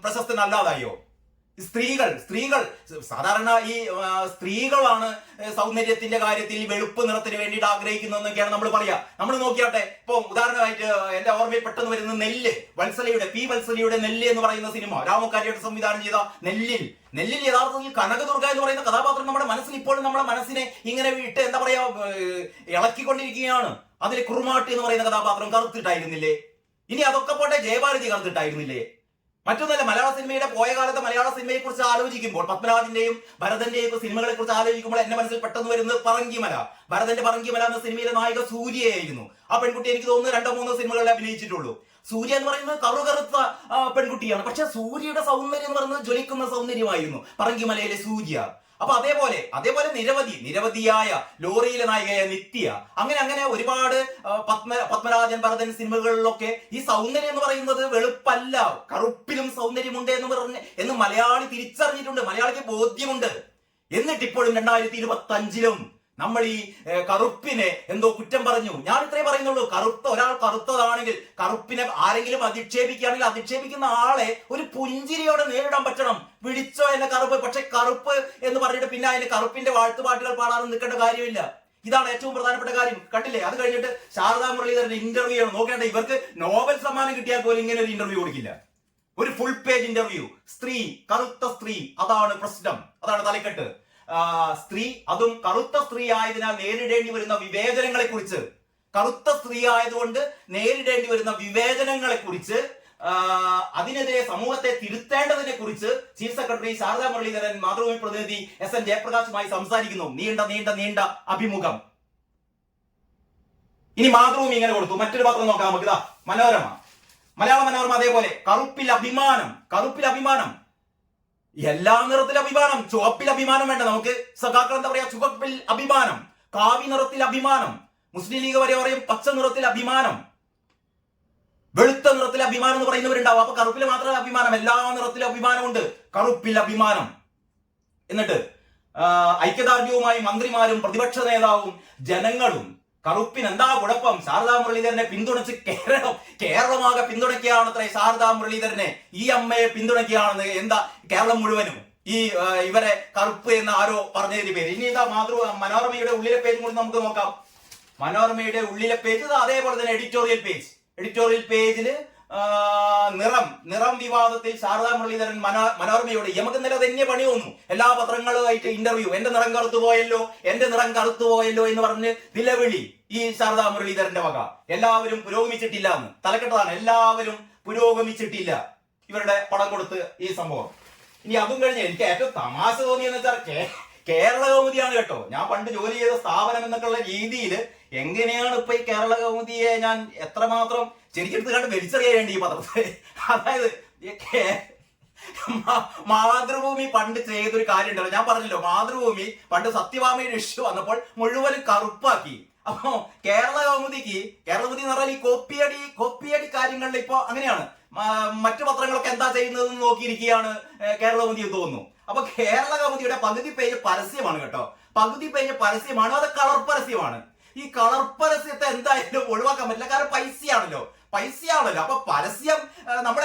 പ്രശസ്തനല്ലാതായോ? സ്ത്രീകൾ സാധാരണ ഈ സ്ത്രീകളാണ് സൗന്ദര്യത്തിന്റെ കാര്യത്തിൽ വെളുപ്പ് നിറത്തിന് വേണ്ടിയിട്ട് ആഗ്രഹിക്കുന്നതെന്നൊക്കെയാണ് നമ്മൾ പറയാ. നമ്മൾ നോക്കിയാട്ടെ, ഇപ്പൊ ഉദാഹരണമായിട്ട് എന്റെ ഓർമ്മയിൽ പെട്ടെന്ന് വരുന്ന നെല്ല്, പി വത്സലയുടെ നെല്ല് എന്ന് പറയുന്ന സിനിമ, രാമക്കാരിയുടെ സംവിധാനം ചെയ്ത നെല്ലിൽ യഥാർത്ഥത്തിൽ കനകദുർഗ എന്ന് പറയുന്ന കഥാപാത്രം നമ്മുടെ മനസ്സിൽ ഇപ്പോഴും നമ്മുടെ മനസ്സിനെ ഇങ്ങനെ വിട്ട് എന്താ പറയാ ഇളക്കിക്കൊണ്ടിരിക്കുകയാണ്. അതിൽ കുറുമാട്ടി എന്ന് പറയുന്ന കഥാപാത്രം കറുത്തിട്ടായിരുന്നില്ലേ? ഇനി അതൊക്കെ പോട്ടെ, ജയഭാരതി കറുത്തിട്ടായിരുന്നില്ലേ? മറ്റൊന്നല്ല, മലയാള സിനിമയുടെ പോയ കാലത്ത് മലയാള സിനിമയെ കുറിച്ച് ആലോചിക്കുമ്പോൾ, പത്മരാജന്റെയും ഭരതന്റെയും സിനിമകളെ കുറിച്ച് ആലോചിക്കുമ്പോൾ എന്റെ മനസ്സിൽ പെട്ടെന്ന് വരുന്നത് പറങ്കിമല. ഭരതന്റെ പറങ്കിമല എന്ന സിനിമയിലെ നായിക സൂര്യയായിരുന്നു. ആ പെൺകുട്ടി എനിക്ക് തോന്നുന്നു 2-3 സിനിമകളിൽ അഭിനയിച്ചിട്ടുള്ളൂ. സൂര്യ എന്ന് പറയുന്നത് കറുകറുത്ത പെൺകുട്ടിയാണ്. പക്ഷെ സൂര്യയുടെ സൗന്ദര്യം എന്ന് പറയുന്നത് ജ്വലിക്കുന്ന സൗന്ദര്യമായിരുന്നു പറങ്കിമലയിലെ സൂര്യ. അപ്പൊ അതേപോലെ നിരവധിയായ ലോറിയിലെ നായികയായ നിത്യ, അങ്ങനെ ഒരുപാട് പത്മരാജൻ ഭരതൻ സിനിമകളിലൊക്കെ ഈ സൗന്ദര്യം എന്ന് പറയുന്നത് വെളുപ്പല്ല, കറുപ്പിലും സൗന്ദര്യമുണ്ട് എന്ന് മലയാളി തിരിച്ചറിഞ്ഞിട്ടുണ്ട്, മലയാളിക്ക് ബോധ്യമുണ്ട്. എന്നിട്ടിപ്പോഴും 2025-ലും നമ്മൾ ഈ കറുപ്പിനെ എന്തോ കുറ്റം പറഞ്ഞു. ഞാൻ ഇത്രേ പറയുന്നുള്ളൂ, ഒരാൾ കറുത്തതാണെങ്കിൽ കറുപ്പിനെ ആരെങ്കിലും അധിക്ഷേപിക്കുകയാണെങ്കിൽ അധിക്ഷേപിക്കുന്ന ആളെ ഒരു പുഞ്ചിരിയോടെ നേരിടാൻ പറ്റണം. വിളിച്ചോ എന്നെ കറുപ്പ്, പക്ഷെ കറുപ്പ് എന്ന് പറഞ്ഞിട്ട് പിന്നെ അതിന് കറുപ്പിന്റെ വാഴ്ത്തുപാട്ടുകൾ പാടാനും നിൽക്കേണ്ട കാര്യമില്ല. ഇതാണ് ഏറ്റവും പ്രധാനപ്പെട്ട കാര്യം. കണ്ടില്ലേ? അത് കഴിഞ്ഞിട്ട് ശാരദാ മുരളീധരന്റെ ഇന്റർവ്യൂ ആണ് നോക്കേണ്ട. ഇവർക്ക് നോബൽ സമ്മാനം കിട്ടിയാൽ പോലും ഇങ്ങനെ ഒരു ഇന്റർവ്യൂ കൊടുക്കില്ല. ഒരു ഫുൾ പേജ് ഇന്റർവ്യൂ. കറുത്ത സ്ത്രീ, അതാണ് പ്രശ്നം, അതാണ് തലക്കെട്ട്. സ്ത്രീ, അതും കറുത്ത സ്ത്രീ ആയതിനാൽ നേരിടേണ്ടി വരുന്ന വിവേചനങ്ങളെ കുറിച്ച്, കറുത്ത സ്ത്രീ ആയതുകൊണ്ട് നേരിടേണ്ടി വരുന്ന വിവേചനങ്ങളെ കുറിച്ച്, അതിനെതിരെ സമൂഹത്തെ തിരുത്തേണ്ടതിനെ കുറിച്ച് ചീഫ് സെക്രട്ടറി ശാരദാ മുരളീധരൻ മാതൃഭൂമി പ്രതിനിധി SN ജയപ്രകാശുമായി സംസാരിക്കുന്നു. നീണ്ട അഭിമുഖം. ഇനി മാതൃഭൂമി ഇങ്ങനെ കൊടുത്തു. മറ്റൊരു പത്രം നോക്കാം നമുക്ക്. മലയാള മനോരമ അതേപോലെ കറുപ്പിൽ അഭിമാനം. എല്ലാ നിറത്തിൽ അഭിമാനം. ചുവപ്പിൽ അഭിമാനം വേണ്ട നമുക്ക്. സഖാക്കൾ എന്താ പറയാ? ചുവപ്പിൽ അഭിമാനം, കാവി നിറത്തിൽ അഭിമാനം. മുസ്ലിം ലീഗ് വരെ പറയും പച്ച നിറത്തിൽ അഭിമാനം, വെളുത്ത നിറത്തിൽ അഭിമാനം എന്ന് പറയുന്നവരുണ്ടാവും. അപ്പൊ കറുപ്പിൽ മാത്രമല്ല അഭിമാനം, എല്ലാ നിറത്തിലും അഭിമാനമുണ്ട്. കറുപ്പിൽ അഭിമാനം. എന്നിട്ട് ഐക്യദാർഢ്യവുമായി മന്ത്രിമാരും പ്രതിപക്ഷ നേതാവും ജനങ്ങളും. കറുപ്പിന് എന്താ കുഴപ്പം? ശാരദാ മുരളീധരനെ പിന്തുണച്ച് കേരളമാകെ പിന്തുണയ്ക്കുകയാണത്രേ. ശാരദാ മുരളീധരനെ, ഈ അമ്മയെ പിന്തുണയ്ക്കുകയാണെന്ന് എന്താ കേരളം മുഴുവനും ഈ ഇവരെ കറുപ്പ് എന്ന് ആരോ പറഞ്ഞതിന് പേര്. ഇനി ഇതാ മനോരമയുടെ ഉള്ളിലെ പേജ് കൂടി നമുക്ക് നോക്കാം. മനോരമയുടെ ഉള്ളിലെ പേജ് അതേപോലെ തന്നെ എഡിറ്റോറിയൽ പേജില് നിറം വിവാദത്തിൽ ശാരദാ മുരളീധരൻ മനോരമയോട് നമുക്ക് ഇന്നലെ തന്നെ പണി തോന്നുന്നു. എല്ലാ പത്രങ്ങളുമായിട്ട് ഇന്റർവ്യൂ. എന്റെ നിറം കറുത്തുപോയല്ലോ എന്ന് പറഞ്ഞ് നിലവിളി ഈ ശാരദാ മുരളീധരന്റെ വക. എല്ലാവരും പുരോഗമിച്ചിട്ടില്ല എന്ന് തലക്കെട്ടതാണ്. എല്ലാവരും പുരോഗമിച്ചിട്ടില്ല. ഇവരുടെ പടം കൊടുത്ത് ഈ സംഭവം. ഇനി അതും കഴിഞ്ഞ് എനിക്ക് ഏറ്റവും തമാശ തോന്നിയെന്ന് വെച്ചാൽ കേരള കൗമുദിയാണ് കേട്ടോ. ഞാൻ പണ്ട് ജോലി ചെയ്ത സ്ഥാപനം എന്നൊക്കെയുള്ള രീതിയിൽ എങ്ങനെയാണ് ഇപ്പൊ ഈ കേരള കൗമുദിയെ ഞാൻ എത്രമാത്രം ശരിക്കെടുത്ത് കണ്ട് വലിച്ചെറിയേണ്ടി ഈ പത്രത്തെ. അതായത് മാതൃഭൂമി പണ്ട് ചെയ്തൊരു കാര്യം ഉണ്ടല്ലോ, ഞാൻ പറഞ്ഞല്ലോ, മാതൃഭൂമി പണ്ട് സത്യഭാമയുടെ ഇഷ്യൂ വന്നപ്പോൾ മുഴുവനും കറുപ്പാക്കി. അപ്പോ കേരള കൗമുദി എന്ന് പറഞ്ഞാൽ ഈ കോപ്പിയടി കാര്യങ്ങളിൽ ഇപ്പൊ അങ്ങനെയാണ്. മറ്റു പത്രങ്ങളൊക്കെ എന്താ ചെയ്യുന്നതെന്ന് നോക്കിയിരിക്കുകയാണ് കേരള കൗമുദി എന്ന് തോന്നുന്നു. അപ്പൊ കേരള കൗമുദിയുടെ പകുതി പേജ് പരസ്യമാണ് കേട്ടോ. അത് കളർ പരസ്യമാണ്. ഈ കളർ പരസ്യത്തെ എന്തായാലും ഒഴിവാക്കാൻ പറ്റില്ല, കാരണം പൈസയാണല്ലോ. അപ്പൊ പരസ്യം നമ്മൾ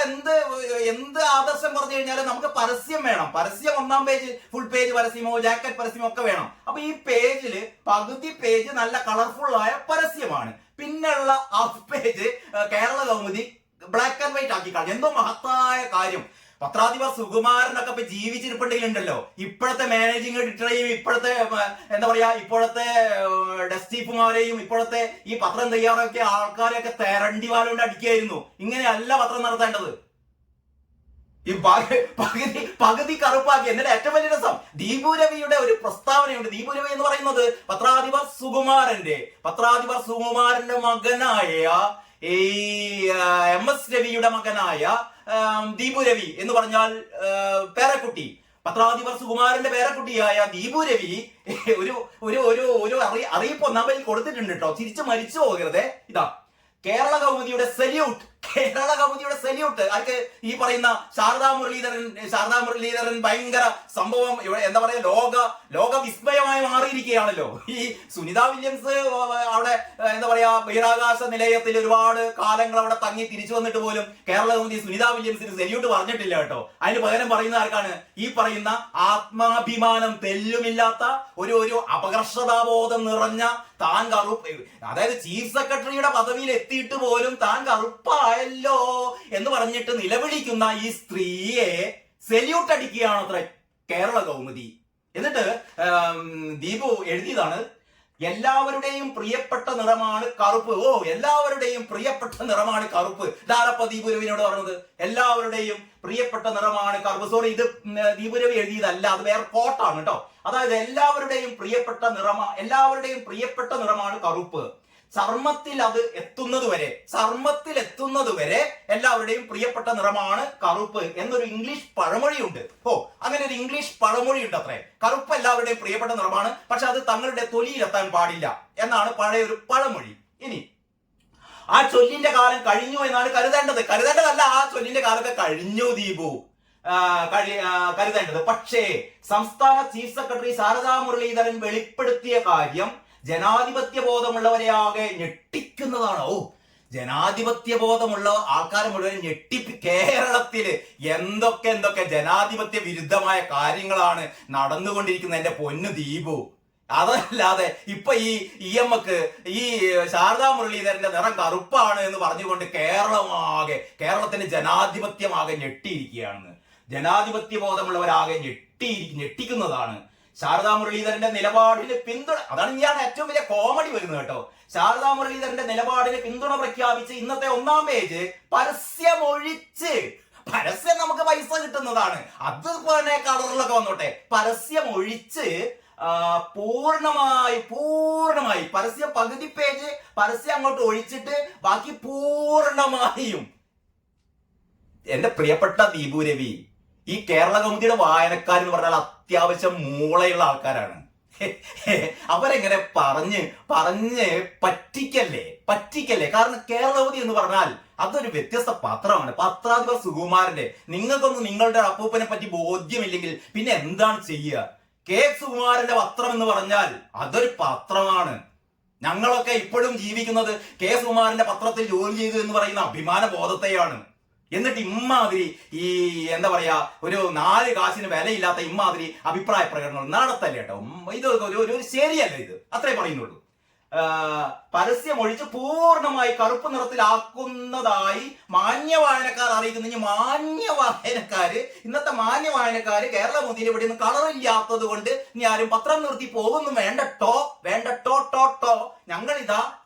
എന്ത് ആദർശം പറഞ്ഞു കഴിഞ്ഞാലും നമുക്ക് പരസ്യം വേണം. പരസ്യം ഒന്നാം പേജ് ഫുൾ പേജ് പരസ്യമോ ജാക്കറ്റ് പരസ്യമോ ഒക്കെ വേണം. അപ്പൊ ഈ പേജിൽ പകുതി പേജ് നല്ല കളർഫുൾ ആയ പരസ്യമാണ്, പിന്നെയുള്ള half page Kerala Kaumudi black and white ആക്കി കളഞ്ഞു. എന്തോ മഹത്തായ കാര്യം. പത്രാധിപർ സുകുമാരനൊക്കെ ഇപ്പൊ ജീവിച്ചിരിപ്പുണ്ടെങ്കിലുണ്ടല്ലോ, ഇപ്പോഴത്തെ മാനേജിംഗ് എഡിറ്ററെയും ഇപ്പോഴത്തെ എന്താ പറയാ ഇപ്പോഴത്തെ ഡെസ്റ്റിഫുമാരെയും ഇപ്പോഴത്തെ ഈ പത്രം തയ്യാറാക്കിയ ആൾക്കാരെയൊക്കെ തെരണ്ടി വാലുകൊണ്ട് അടിക്കുകയായിരുന്നു. ഇങ്ങനെയല്ല പത്രം നടത്തേണ്ടത്. ഈ പകുതി കറുപ്പാക്കി. എന്നിട്ട് ഏറ്റവും വലിയ രസം, ദീപു രവിയുടെ ഒരു പ്രസ്താവനയുണ്ട്. ദീപു രവി എന്ന് പറയുന്നത് പത്രാധിപർ സുകുമാരന്റെ മകനായ ഈ MS രവിയുടെ മകനായ ദീപു രവി എന്ന് പറഞ്ഞാൽ പേരക്കുട്ടി, പത്രാധിപർ സുകുമാരന്റെ പേരക്കുട്ടിയായ ദീപു രവി ഒരു അറിയിപ്പ് ഒന്നാം പേജിൽ കൊടുത്തിട്ടുണ്ട് കേട്ടോ. ചിരിച്ചു മരിച്ചു പോകരുതേ. ഇതാ കേരള കൗമുദിയുടെ സല്യൂട്ട് ആർക്ക്? ഈ പറയുന്ന ശാരദാ മുരളീധരൻ ഭയങ്കര സംഭവം, എന്താ പറയാ, ലോക വിസ്മയമായി മാറിയിരിക്കുകയാണല്ലോ. ഈ സുനിത വില്യംസ് അവിടെ എന്താ പറയാ ബഹിരാകാശ നിലയത്തിൽ ഒരുപാട് കാലങ്ങൾ അവിടെ തങ്ങി തിരിച്ചു വന്നിട്ട് പോലും കേരള കൗമുദി സുനിത വില്യംസിന് സല്യൂട്ട് പറഞ്ഞിട്ടില്ല കേട്ടോ. അതിന് പകരം പറയുന്ന ആർക്കാണ്? ഈ പറയുന്ന ആത്മാഭിമാനം തെല്ലുമില്ലാത്ത ഒരു അപകർഷതാബോധം നിറഞ്ഞ താൻ അതായത് ചീഫ് സെക്രട്ടറിയുടെ പദവിയിൽ എത്തിയിട്ട് പോലും താൻ കറുപ്പായല്ലോ എന്ന് പറഞ്ഞിട്ട് നിലവിളിക്കുന്ന ഈ സ്ത്രീയെ സല്യൂട്ട് അടിക്കുകയാണ് അത്ര കേരള കൗമുദി. എന്നിട്ട് ദീപു എഴുതിയതാണ്, എല്ലാവരുടെയും പ്രിയപ്പെട്ട നിറമാണ് കറുപ്പ്. എല്ലാവരുടെയും പ്രിയപ്പെട്ട നിറമാണ് കറുപ്പ്. ധാരപ്പ ദീപു രവിനോട് പറഞ്ഞത് എല്ലാവരുടെയും പ്രിയപ്പെട്ട നിറമാണ് കറുപ്പ്. സോറി, ഇത് ദീപു രവി എഴുതിയതല്ല, അത് വേറെ കോട്ടാണ് കേട്ടോ. അതായത് എല്ലാവരുടെയും പ്രിയപ്പെട്ട നിറമാണ് കറുപ്പ്. ചർമ്മത്തിൽ എത്തുന്നത് വരെ എല്ലാവരുടെയും പ്രിയപ്പെട്ട നിറമാണ് കറുപ്പ് എന്നൊരു ഇംഗ്ലീഷ് പഴമൊഴിയുണ്ട്. അങ്ങനെ ഒരു ഇംഗ്ലീഷ് പഴമൊഴിയുണ്ട് അത്രേ. കറുപ്പ് എല്ലാവരുടെയും പ്രിയപ്പെട്ട നിറമാണ്, പക്ഷെ അത് തങ്ങളുടെ തൊലിയിലെത്താൻ പാടില്ല എന്നാണ് പഴയൊരു പഴമൊഴി. ഇനി ആ ചൊല്ലിന്റെ കാലം കഴിഞ്ഞു എന്നാണ് കരുതേണ്ടതല്ല. ആ ചൊല്ലിന്റെ കാലമൊക്കെ കഴിഞ്ഞു ദീപു, കരുതേണ്ടത്. പക്ഷേ സംസ്ഥാന ചീഫ് സെക്രട്ടറി ശാരദാ മുരളീധരൻ വെളിപ്പെടുത്തിയ കാര്യം ജനാധിപത്യ ബോധമുള്ളവരെ ആകെ ഞെട്ടിക്കുന്നതാണ്. ജനാധിപത്യ ബോധമുള്ള ആൾക്കാരെ മുഴുവൻ കേരളത്തില് എന്തൊക്കെ ജനാധിപത്യ വിരുദ്ധമായ കാര്യങ്ങളാണ് നടന്നുകൊണ്ടിരിക്കുന്നത് എന്റെ പൊന്നു ദീപു. അതല്ലാതെ ഇപ്പൊ ഈ എമ്മക്ക് ഈ ശാരദാ മുരളീധരന്റെ നിറം കറുപ്പാണ് എന്ന് പറഞ്ഞുകൊണ്ട് കേരളത്തിന്റെ ജനാധിപത്യമാകെ ഞെട്ടിയിരിക്കുകയാണ്. ജനാധിപത്യ ബോധമുള്ളവരാകെ ഞെട്ടിക്കുന്നതാണ്. ശാരദാ മുരളീധരന്റെ നിലപാടിന് പിന്തുണ, അതാണ് ഞാൻ ഏറ്റവും വലിയ കോമഡി വരുന്നത് കേട്ടോ. ശാരദാ മുരളീധരന്റെ നിലപാടിന് പിന്തുണ പ്രഖ്യാപിച്ച് ഇന്നത്തെ ഒന്നാം പേജ് പരസ്യം നമുക്ക് പൈസ കിട്ടുന്നതാണ്, അതുപോലെ കളറിലൊക്കെ വന്നോട്ടെ. പരസ്യമൊഴിച്ച് പൂർണ്ണമായി പരസ്യം പകുതി പേജ് പരസ്യം അങ്ങോട്ട് ഒഴിച്ചിട്ട് ബാക്കി പൂർണ്ണമായും. എന്റെ പ്രിയപ്പെട്ട ദീപു രവി, ഈ കേരള കൗമുദിയുടെ വായനക്കാർ എന്ന് പറഞ്ഞാൽ അത്യാവശ്യം മൂളയുള്ള ആൾക്കാരാണ്. അവരെങ്ങനെ പറഞ്ഞ് പറ്റിക്കല്ലേ. കാരണം കേരള കൗമുദി എന്ന് പറഞ്ഞാൽ അതൊരു വ്യത്യസ്ത പത്രമാണ്. പത്രാധിപർ സുകുമാരന്റെ, നിങ്ങൾക്കൊന്നും നിങ്ങളുടെ അപ്പൂപ്പനെ പറ്റി ബോധ്യമില്ലെങ്കിൽ പിന്നെ എന്താണ് ചെയ്യുക? കെ സുകുമാരന്റെ പത്രം എന്ന് പറഞ്ഞാൽ അതൊരു പത്രമാണ്. ഞങ്ങളൊക്കെ ഇപ്പോഴും ജീവിക്കുന്നത് കെ സുകുമാരന്റെ പത്രത്തിൽ ജോലി ചെയ്തു എന്ന് പറയുന്ന അഭിമാന ബോധത്തെയാണ്. എന്നിട്ട് ഇമ്മാതിരി ഈ എന്താ പറയാ ഒരു 4 കാശിന് വിലയില്ലാത്ത ഇമ്മാതിരി അഭിപ്രായ പ്രകടനങ്ങൾ നടത്തല്ലേ കേട്ടോ. ഇത് ഒരു ശരിയല്ല, ഇത് അത്രേ പറയുന്നുള്ളൂ. പരസ്യം ഒഴിച്ച് പൂർണ്ണമായി കറുപ്പ് നിറത്തിലാക്കുന്നതായി മാന്യ വായനക്കാർ അറിയിക്കുന്നു. ഇന്നത്തെ മാന്യ വായനക്കാര് കേരള കൗമുദിയിൽ ഇവിടെ നിന്ന് കളറില്ലാത്തത് കൊണ്ട് ഇനി ആരും പത്രം നിർത്തി പോകുന്നു വേണ്ടട്ടോ.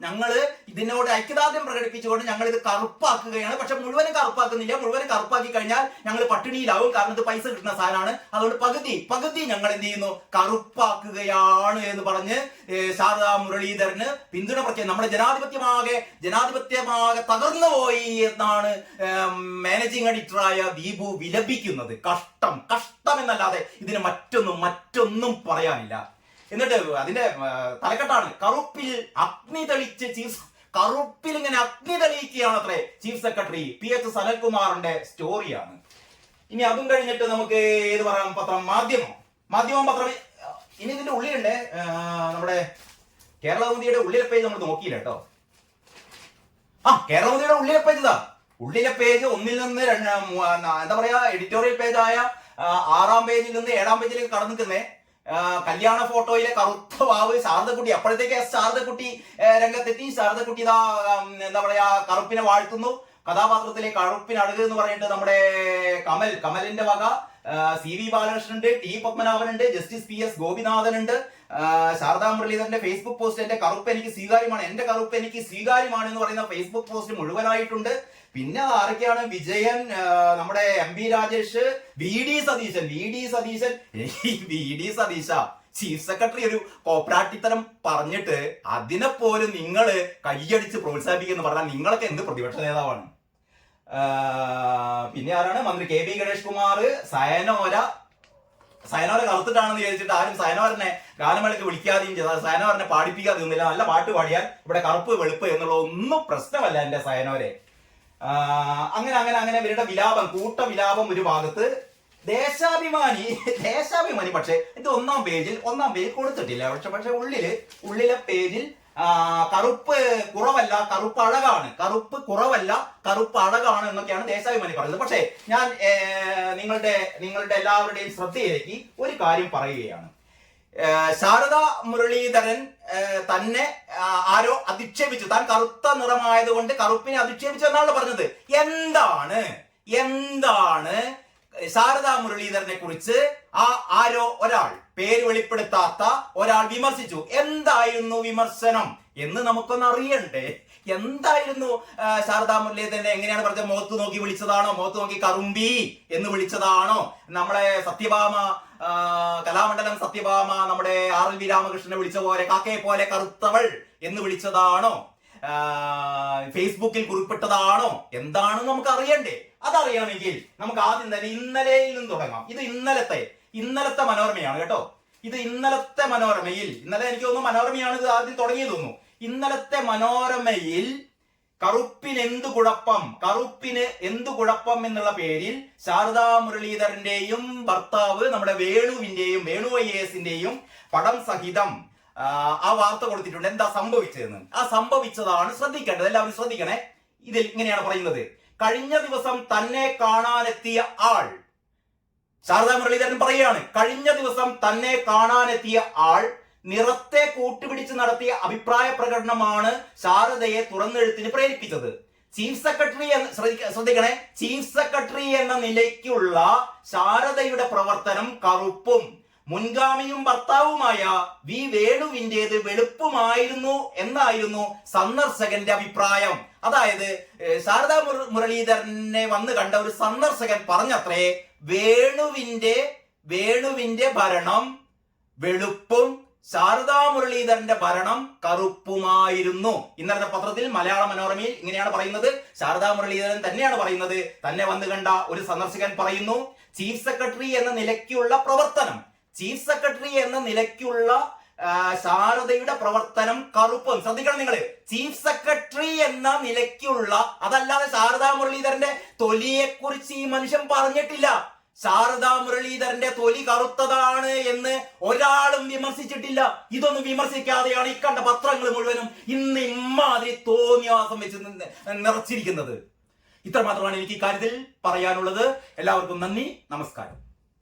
ഞങ്ങള് ഇതിനോട് ഐക്യദാർഢ്യം പ്രകടിപ്പിച്ചുകൊണ്ട് ഞങ്ങൾ ഇത് കറുപ്പാക്കുകയാണ്. പക്ഷെ മുഴുവനും കറുപ്പാക്കുന്നില്ല. മുഴുവനും കറുപ്പാക്കി കഴിഞ്ഞാൽ ഞങ്ങൾ പട്ടിണിയിലാവും. കാരണം ഇത് പൈസ കിട്ടുന്ന സാധനമാണ്. അതുകൊണ്ട് പകുതി ഞങ്ങൾ എന്ത് ചെയ്യുന്നു, കറുപ്പാക്കുകയാണ് എന്ന് പറഞ്ഞ് ശാരദാ മുരളീധരന് പിന്തുണ പ്രഖ്യാപിച്ചു. നമ്മുടെ ജനാധിപത്യമാകെ തകർന്നു പോയി എന്നാണ് മാനേജിംഗ് എഡിറ്ററായ ദീപു വിലപിക്കുന്നത്. കഷ്ടം എന്നല്ലാതെ ഇതിന് മറ്റൊന്നും പറയാനില്ല. എന്നിട്ട് അതിന്റെ തലക്കെട്ടാണ് കറുപ്പിൽ ഇങ്ങനെ അഗ്നി തെളിയിക്കുകയാണ് അത്രേ ചീഫ് സെക്രട്ടറി PH സനൽകുമാറിന്റെ സ്റ്റോറിയാണ്. ഇനി അതും കഴിഞ്ഞിട്ട് നമുക്ക് ഏത് പറയാം, പത്രം മാധ്യമം പത്രം. ഇനി ഇതിന്റെ ഉള്ളിലുണ്ട് നമ്മുടെ കേരള കൗമുദിയുടെ ഉള്ളിലെ പേജ് നമ്മൾ നോക്കിയില്ല കേട്ടോ. കേരളമോദിയുടെ ഉള്ളിലെ പേജ് ഇതാ. ഉള്ളിലെ പേജ് ഒന്നിൽ നിന്ന് എന്താ പറയാ എഡിറ്റോറിയൽ പേജായ 6-ാം പേജിൽ നിന്ന് 7-ാം പേജിലേക്ക് കടന്നു നിൽക്കുന്നേ. കല്യാണ ഫോട്ടോയിലെ കറുത്ത വാവ് ശാരദക്കുട്ടി. അപ്പോഴത്തേക്ക് ശാരദക്കുട്ടി രംഗത്തെത്തി. ശാരദക്കുട്ടി ഇതാ എന്താ പറയാ കറുപ്പിനെ വാഴ്ത്തുന്നു. കഥാപാത്രത്തിലെ കറുപ്പിന് അഴക് എന്ന് പറഞ്ഞിട്ട് നമ്മുടെ കമലിന്റെ വക CV ബാലകൃഷ്ണൻ ഉണ്ട്, T പത്മനാഭൻ ഉണ്ട്, ജസ്റ്റിസ് PS ഗോപിനാഥൻ ഉണ്ട്, ശാരദാ മുരളീധരന്റെ ഫേസ്ബുക്ക് പോസ്റ്റ് എന്റെ കറുപ്പ് എനിക്ക് സ്വീകാര്യമാണ്, എന്റെ കറുപ്പ് എനിക്ക് സ്വീകാര്യമാണ് എന്ന് പറയുന്ന ഫേസ്ബുക്ക് പോസ്റ്റ് മുഴുവനായിട്ടുണ്ട്. പിന്നെ അത് ആരൊക്കെയാണ്? വിജയൻ, നമ്മുടെ MP Rajesh, VD Satheesh chief secretary ഒരു കോപ്പറാട്ടിത്തരം പറഞ്ഞിട്ട് അതിനെപ്പോലും നിങ്ങൾ കൈയടിച്ച് പ്രോത്സാഹിപ്പിക്കുന്നു പറഞ്ഞാൽ നിങ്ങളൊക്കെ എന്ത് പ്രതിപക്ഷ നേതാവാണ്? പിന്നെ ആരാണ്? മന്ത്രി KB ഗണേഷ് കുമാർ. സയനോര കറുത്തിട്ടാണെന്ന് ചോദിച്ചിട്ട് ആരും സയനോരനെ ഗാനമേളയ്ക്ക് വിളിക്കാതെയും സയനോരനെ പാടിപ്പിക്കാതെ ഒന്നുമില്ല. നല്ല പാട്ട് പാടിയാൽ ഇവിടെ കറുപ്പ് വെളുപ്പ് എന്നുള്ള ഒന്നും പ്രശ്നമല്ല എന്റെ സയനോരെ. അങ്ങനെ ഇവരുടെ വിലാപം, കൂട്ടവിലാപം ഒരു ഭാഗത്ത്. ദേശാഭിമാനി പക്ഷെ ഇത് ഒന്നാം പേജിൽ കൊടുത്തിട്ടില്ല. പക്ഷെ ഉള്ളിലെ പേജിൽ കറുപ്പ് കുറവല്ല, കറുപ്പ് അഴകാണ്, കറുപ്പ് അഴകാണ് എന്നൊക്കെയാണ് ദേശാഭിമാനി പറയുന്നത്. പക്ഷേ ഞാൻ നിങ്ങളുടെ എല്ലാവരുടെയും ശ്രദ്ധയിലേക്ക് ഒരു കാര്യം പറയുകയാണ്. ശാരദാ മുരളീധരൻ തന്നെ ആരോ അധിക്ഷേപിച്ചു. താൻ കറുത്ത നിറമായതുകൊണ്ട് കറുപ്പിനെ അധിക്ഷേപിച്ചു എന്നാണ് പറഞ്ഞത്. എന്താണ് ശാരദാ മുരളീധരനെ കുറിച്ച് ആരോ ഒരാൾ, പേര് വെളിപ്പെടുത്താത്ത ഒരാൾ വിമർശിച്ചു. എന്തായിരുന്നു വിമർശനം എന്ന് നമുക്കൊന്ന് അറിയണ്ടേ? എന്തായിരുന്നു ശാരദാ മുരളീധരനെ എങ്ങനെയാണ് പറഞ്ഞത്? മുഖത്ത് നോക്കി വിളിച്ചതാണോ? മുഖത്ത് നോക്കി കറുമ്പി എന്ന് വിളിച്ചതാണോ? നമ്മളെ സത്യഭാമ, കലാമണ്ഡലം സത്യഭാമ നമ്മുടെ RLV രാമകൃഷ്ണനെ വിളിച്ച പോലെ കാക്കയെ പോലെ കറുത്തവൾ എന്ന് വിളിച്ചതാണോ? ഫേസ്ബുക്കിൽ കുറിപ്പിട്ടതാണോ? എന്താണെന്ന് നമുക്ക് അറിയണ്ടേ? അതറിയണമെങ്കിൽ നമുക്ക് ആദ്യം തന്നെ ഇന്നലെയിൽ നിന്ന് തുടങ്ങാം. ഇത് ഇന്നലത്തെ മനോരമയാണ് കേട്ടോ. ഇത് ഇന്നലത്തെ മനോരമയിൽ, ഇന്നലെ എനിക്ക് തോന്നുന്നു മനോരമയാണ് ഇത് ആദ്യം തുടങ്ങിയത് തോന്നുന്നു. ഇന്നലത്തെ മനോരമയിൽ കറുപ്പിന് എന്തു കുഴപ്പം എന്നുള്ള പേരിൽ ശാരദാ മുരളീധരന്റെയും ഭർത്താവ് നമ്മുടെ വേണു IASന്റെയും പടം സഹിതം ആ വാർത്ത കൊടുത്തിട്ടുണ്ട്. എന്താ സംഭവിച്ചതെന്ന്. ആ സംഭവിച്ചതാണ് ശ്രദ്ധിക്കേണ്ടത്. എല്ലാവരും ശ്രദ്ധിക്കണേ. ഇതിൽ ഇങ്ങനെയാണ് പറയുന്നത്: കഴിഞ്ഞ ദിവസം തന്നെ കാണാനെത്തിയ ആൾ, ശാരദാ മുരളീധരൻ പറയുകയാണ്, കഴിഞ്ഞ ദിവസം തന്നെ കാണാനെത്തിയ ആൾ നിറത്തെ കൂട്ടുപിടിച്ച് നടത്തിയ അഭിപ്രായ പ്രകടനമാണ് ശാരദയെ തുറന്നെഴുത്തിന് പ്രേരിപ്പിച്ചത്. ചീഫ് സെക്രട്ടറി എന്ന നിലയ്ക്കുള്ള ശാരദയുടെ പ്രവർത്തനം കറുപ്പും മുൻഗാമിയും ഭർത്താവുമായ വേണുവിന്റേത് വെളുപ്പുമായിരുന്നു എന്നായിരുന്നു സന്ദർശകന്റെ അഭിപ്രായം. അതായത് ശാരദാ മുരളീധരനെ വന്ന് കണ്ട ഒരു സന്ദർശകൻ പറഞ്ഞത്രേ, വേണുവിന്റെ ഭരണം വെളുപ്പും ശാരദാ മുരളീധരന്റെ ഭരണം കറുപ്പുമായിരുന്നു. ഇന്നലത്തെ പത്രത്തിൽ മലയാള മനോരമയിൽ ഇങ്ങനെയാണ് പറയുന്നത്. ശാരദാ മുരളീധരൻ തന്നെയാണ് പറയുന്നത്. തന്നെ വന്ന് കണ്ട ഒരു സന്ദർശകൻ പറയുന്നു, ചീഫ് സെക്രട്ടറി എന്ന നിലയ്ക്കുള്ള പ്രവർത്തനം, ചീഫ് സെക്രട്ടറി എന്ന നിലയ്ക്കുള്ള ശാരദയുടെ പ്രവർത്തനം കറുപ്പും. ശ്രദ്ധിക്കണം നിങ്ങൾ, ചീഫ് സെക്രട്ടറി എന്ന നിലയ്ക്കുള്ള, അതല്ലാതെ ശാരദാ മുരളീധരന്റെ തൊലിയെ കുറിച്ച് ഈ മനുഷ്യൻ പറഞ്ഞിട്ടില്ല. ശാരദാ മുരളീധരന്റെ തൊലി കറുത്തതാണ് എന്ന് ഒരാളും വിമർശിച്ചിട്ടില്ല. ഇതൊന്നും വിമർശിക്കാതെയാണ് ഈ കണ്ട പത്രങ്ങൾ മുഴുവനും ഇന്ന് ഇമ്മാതിരി തോന്നിയാസം വെച്ച് നിറച്ചിരിക്കുന്നത്. ഇത്ര മാത്രമാണ് എനിക്ക് ഇക്കാര്യത്തിൽ പറയാനുള്ളത്. എല്ലാവർക്കും നന്ദി, നമസ്കാരം.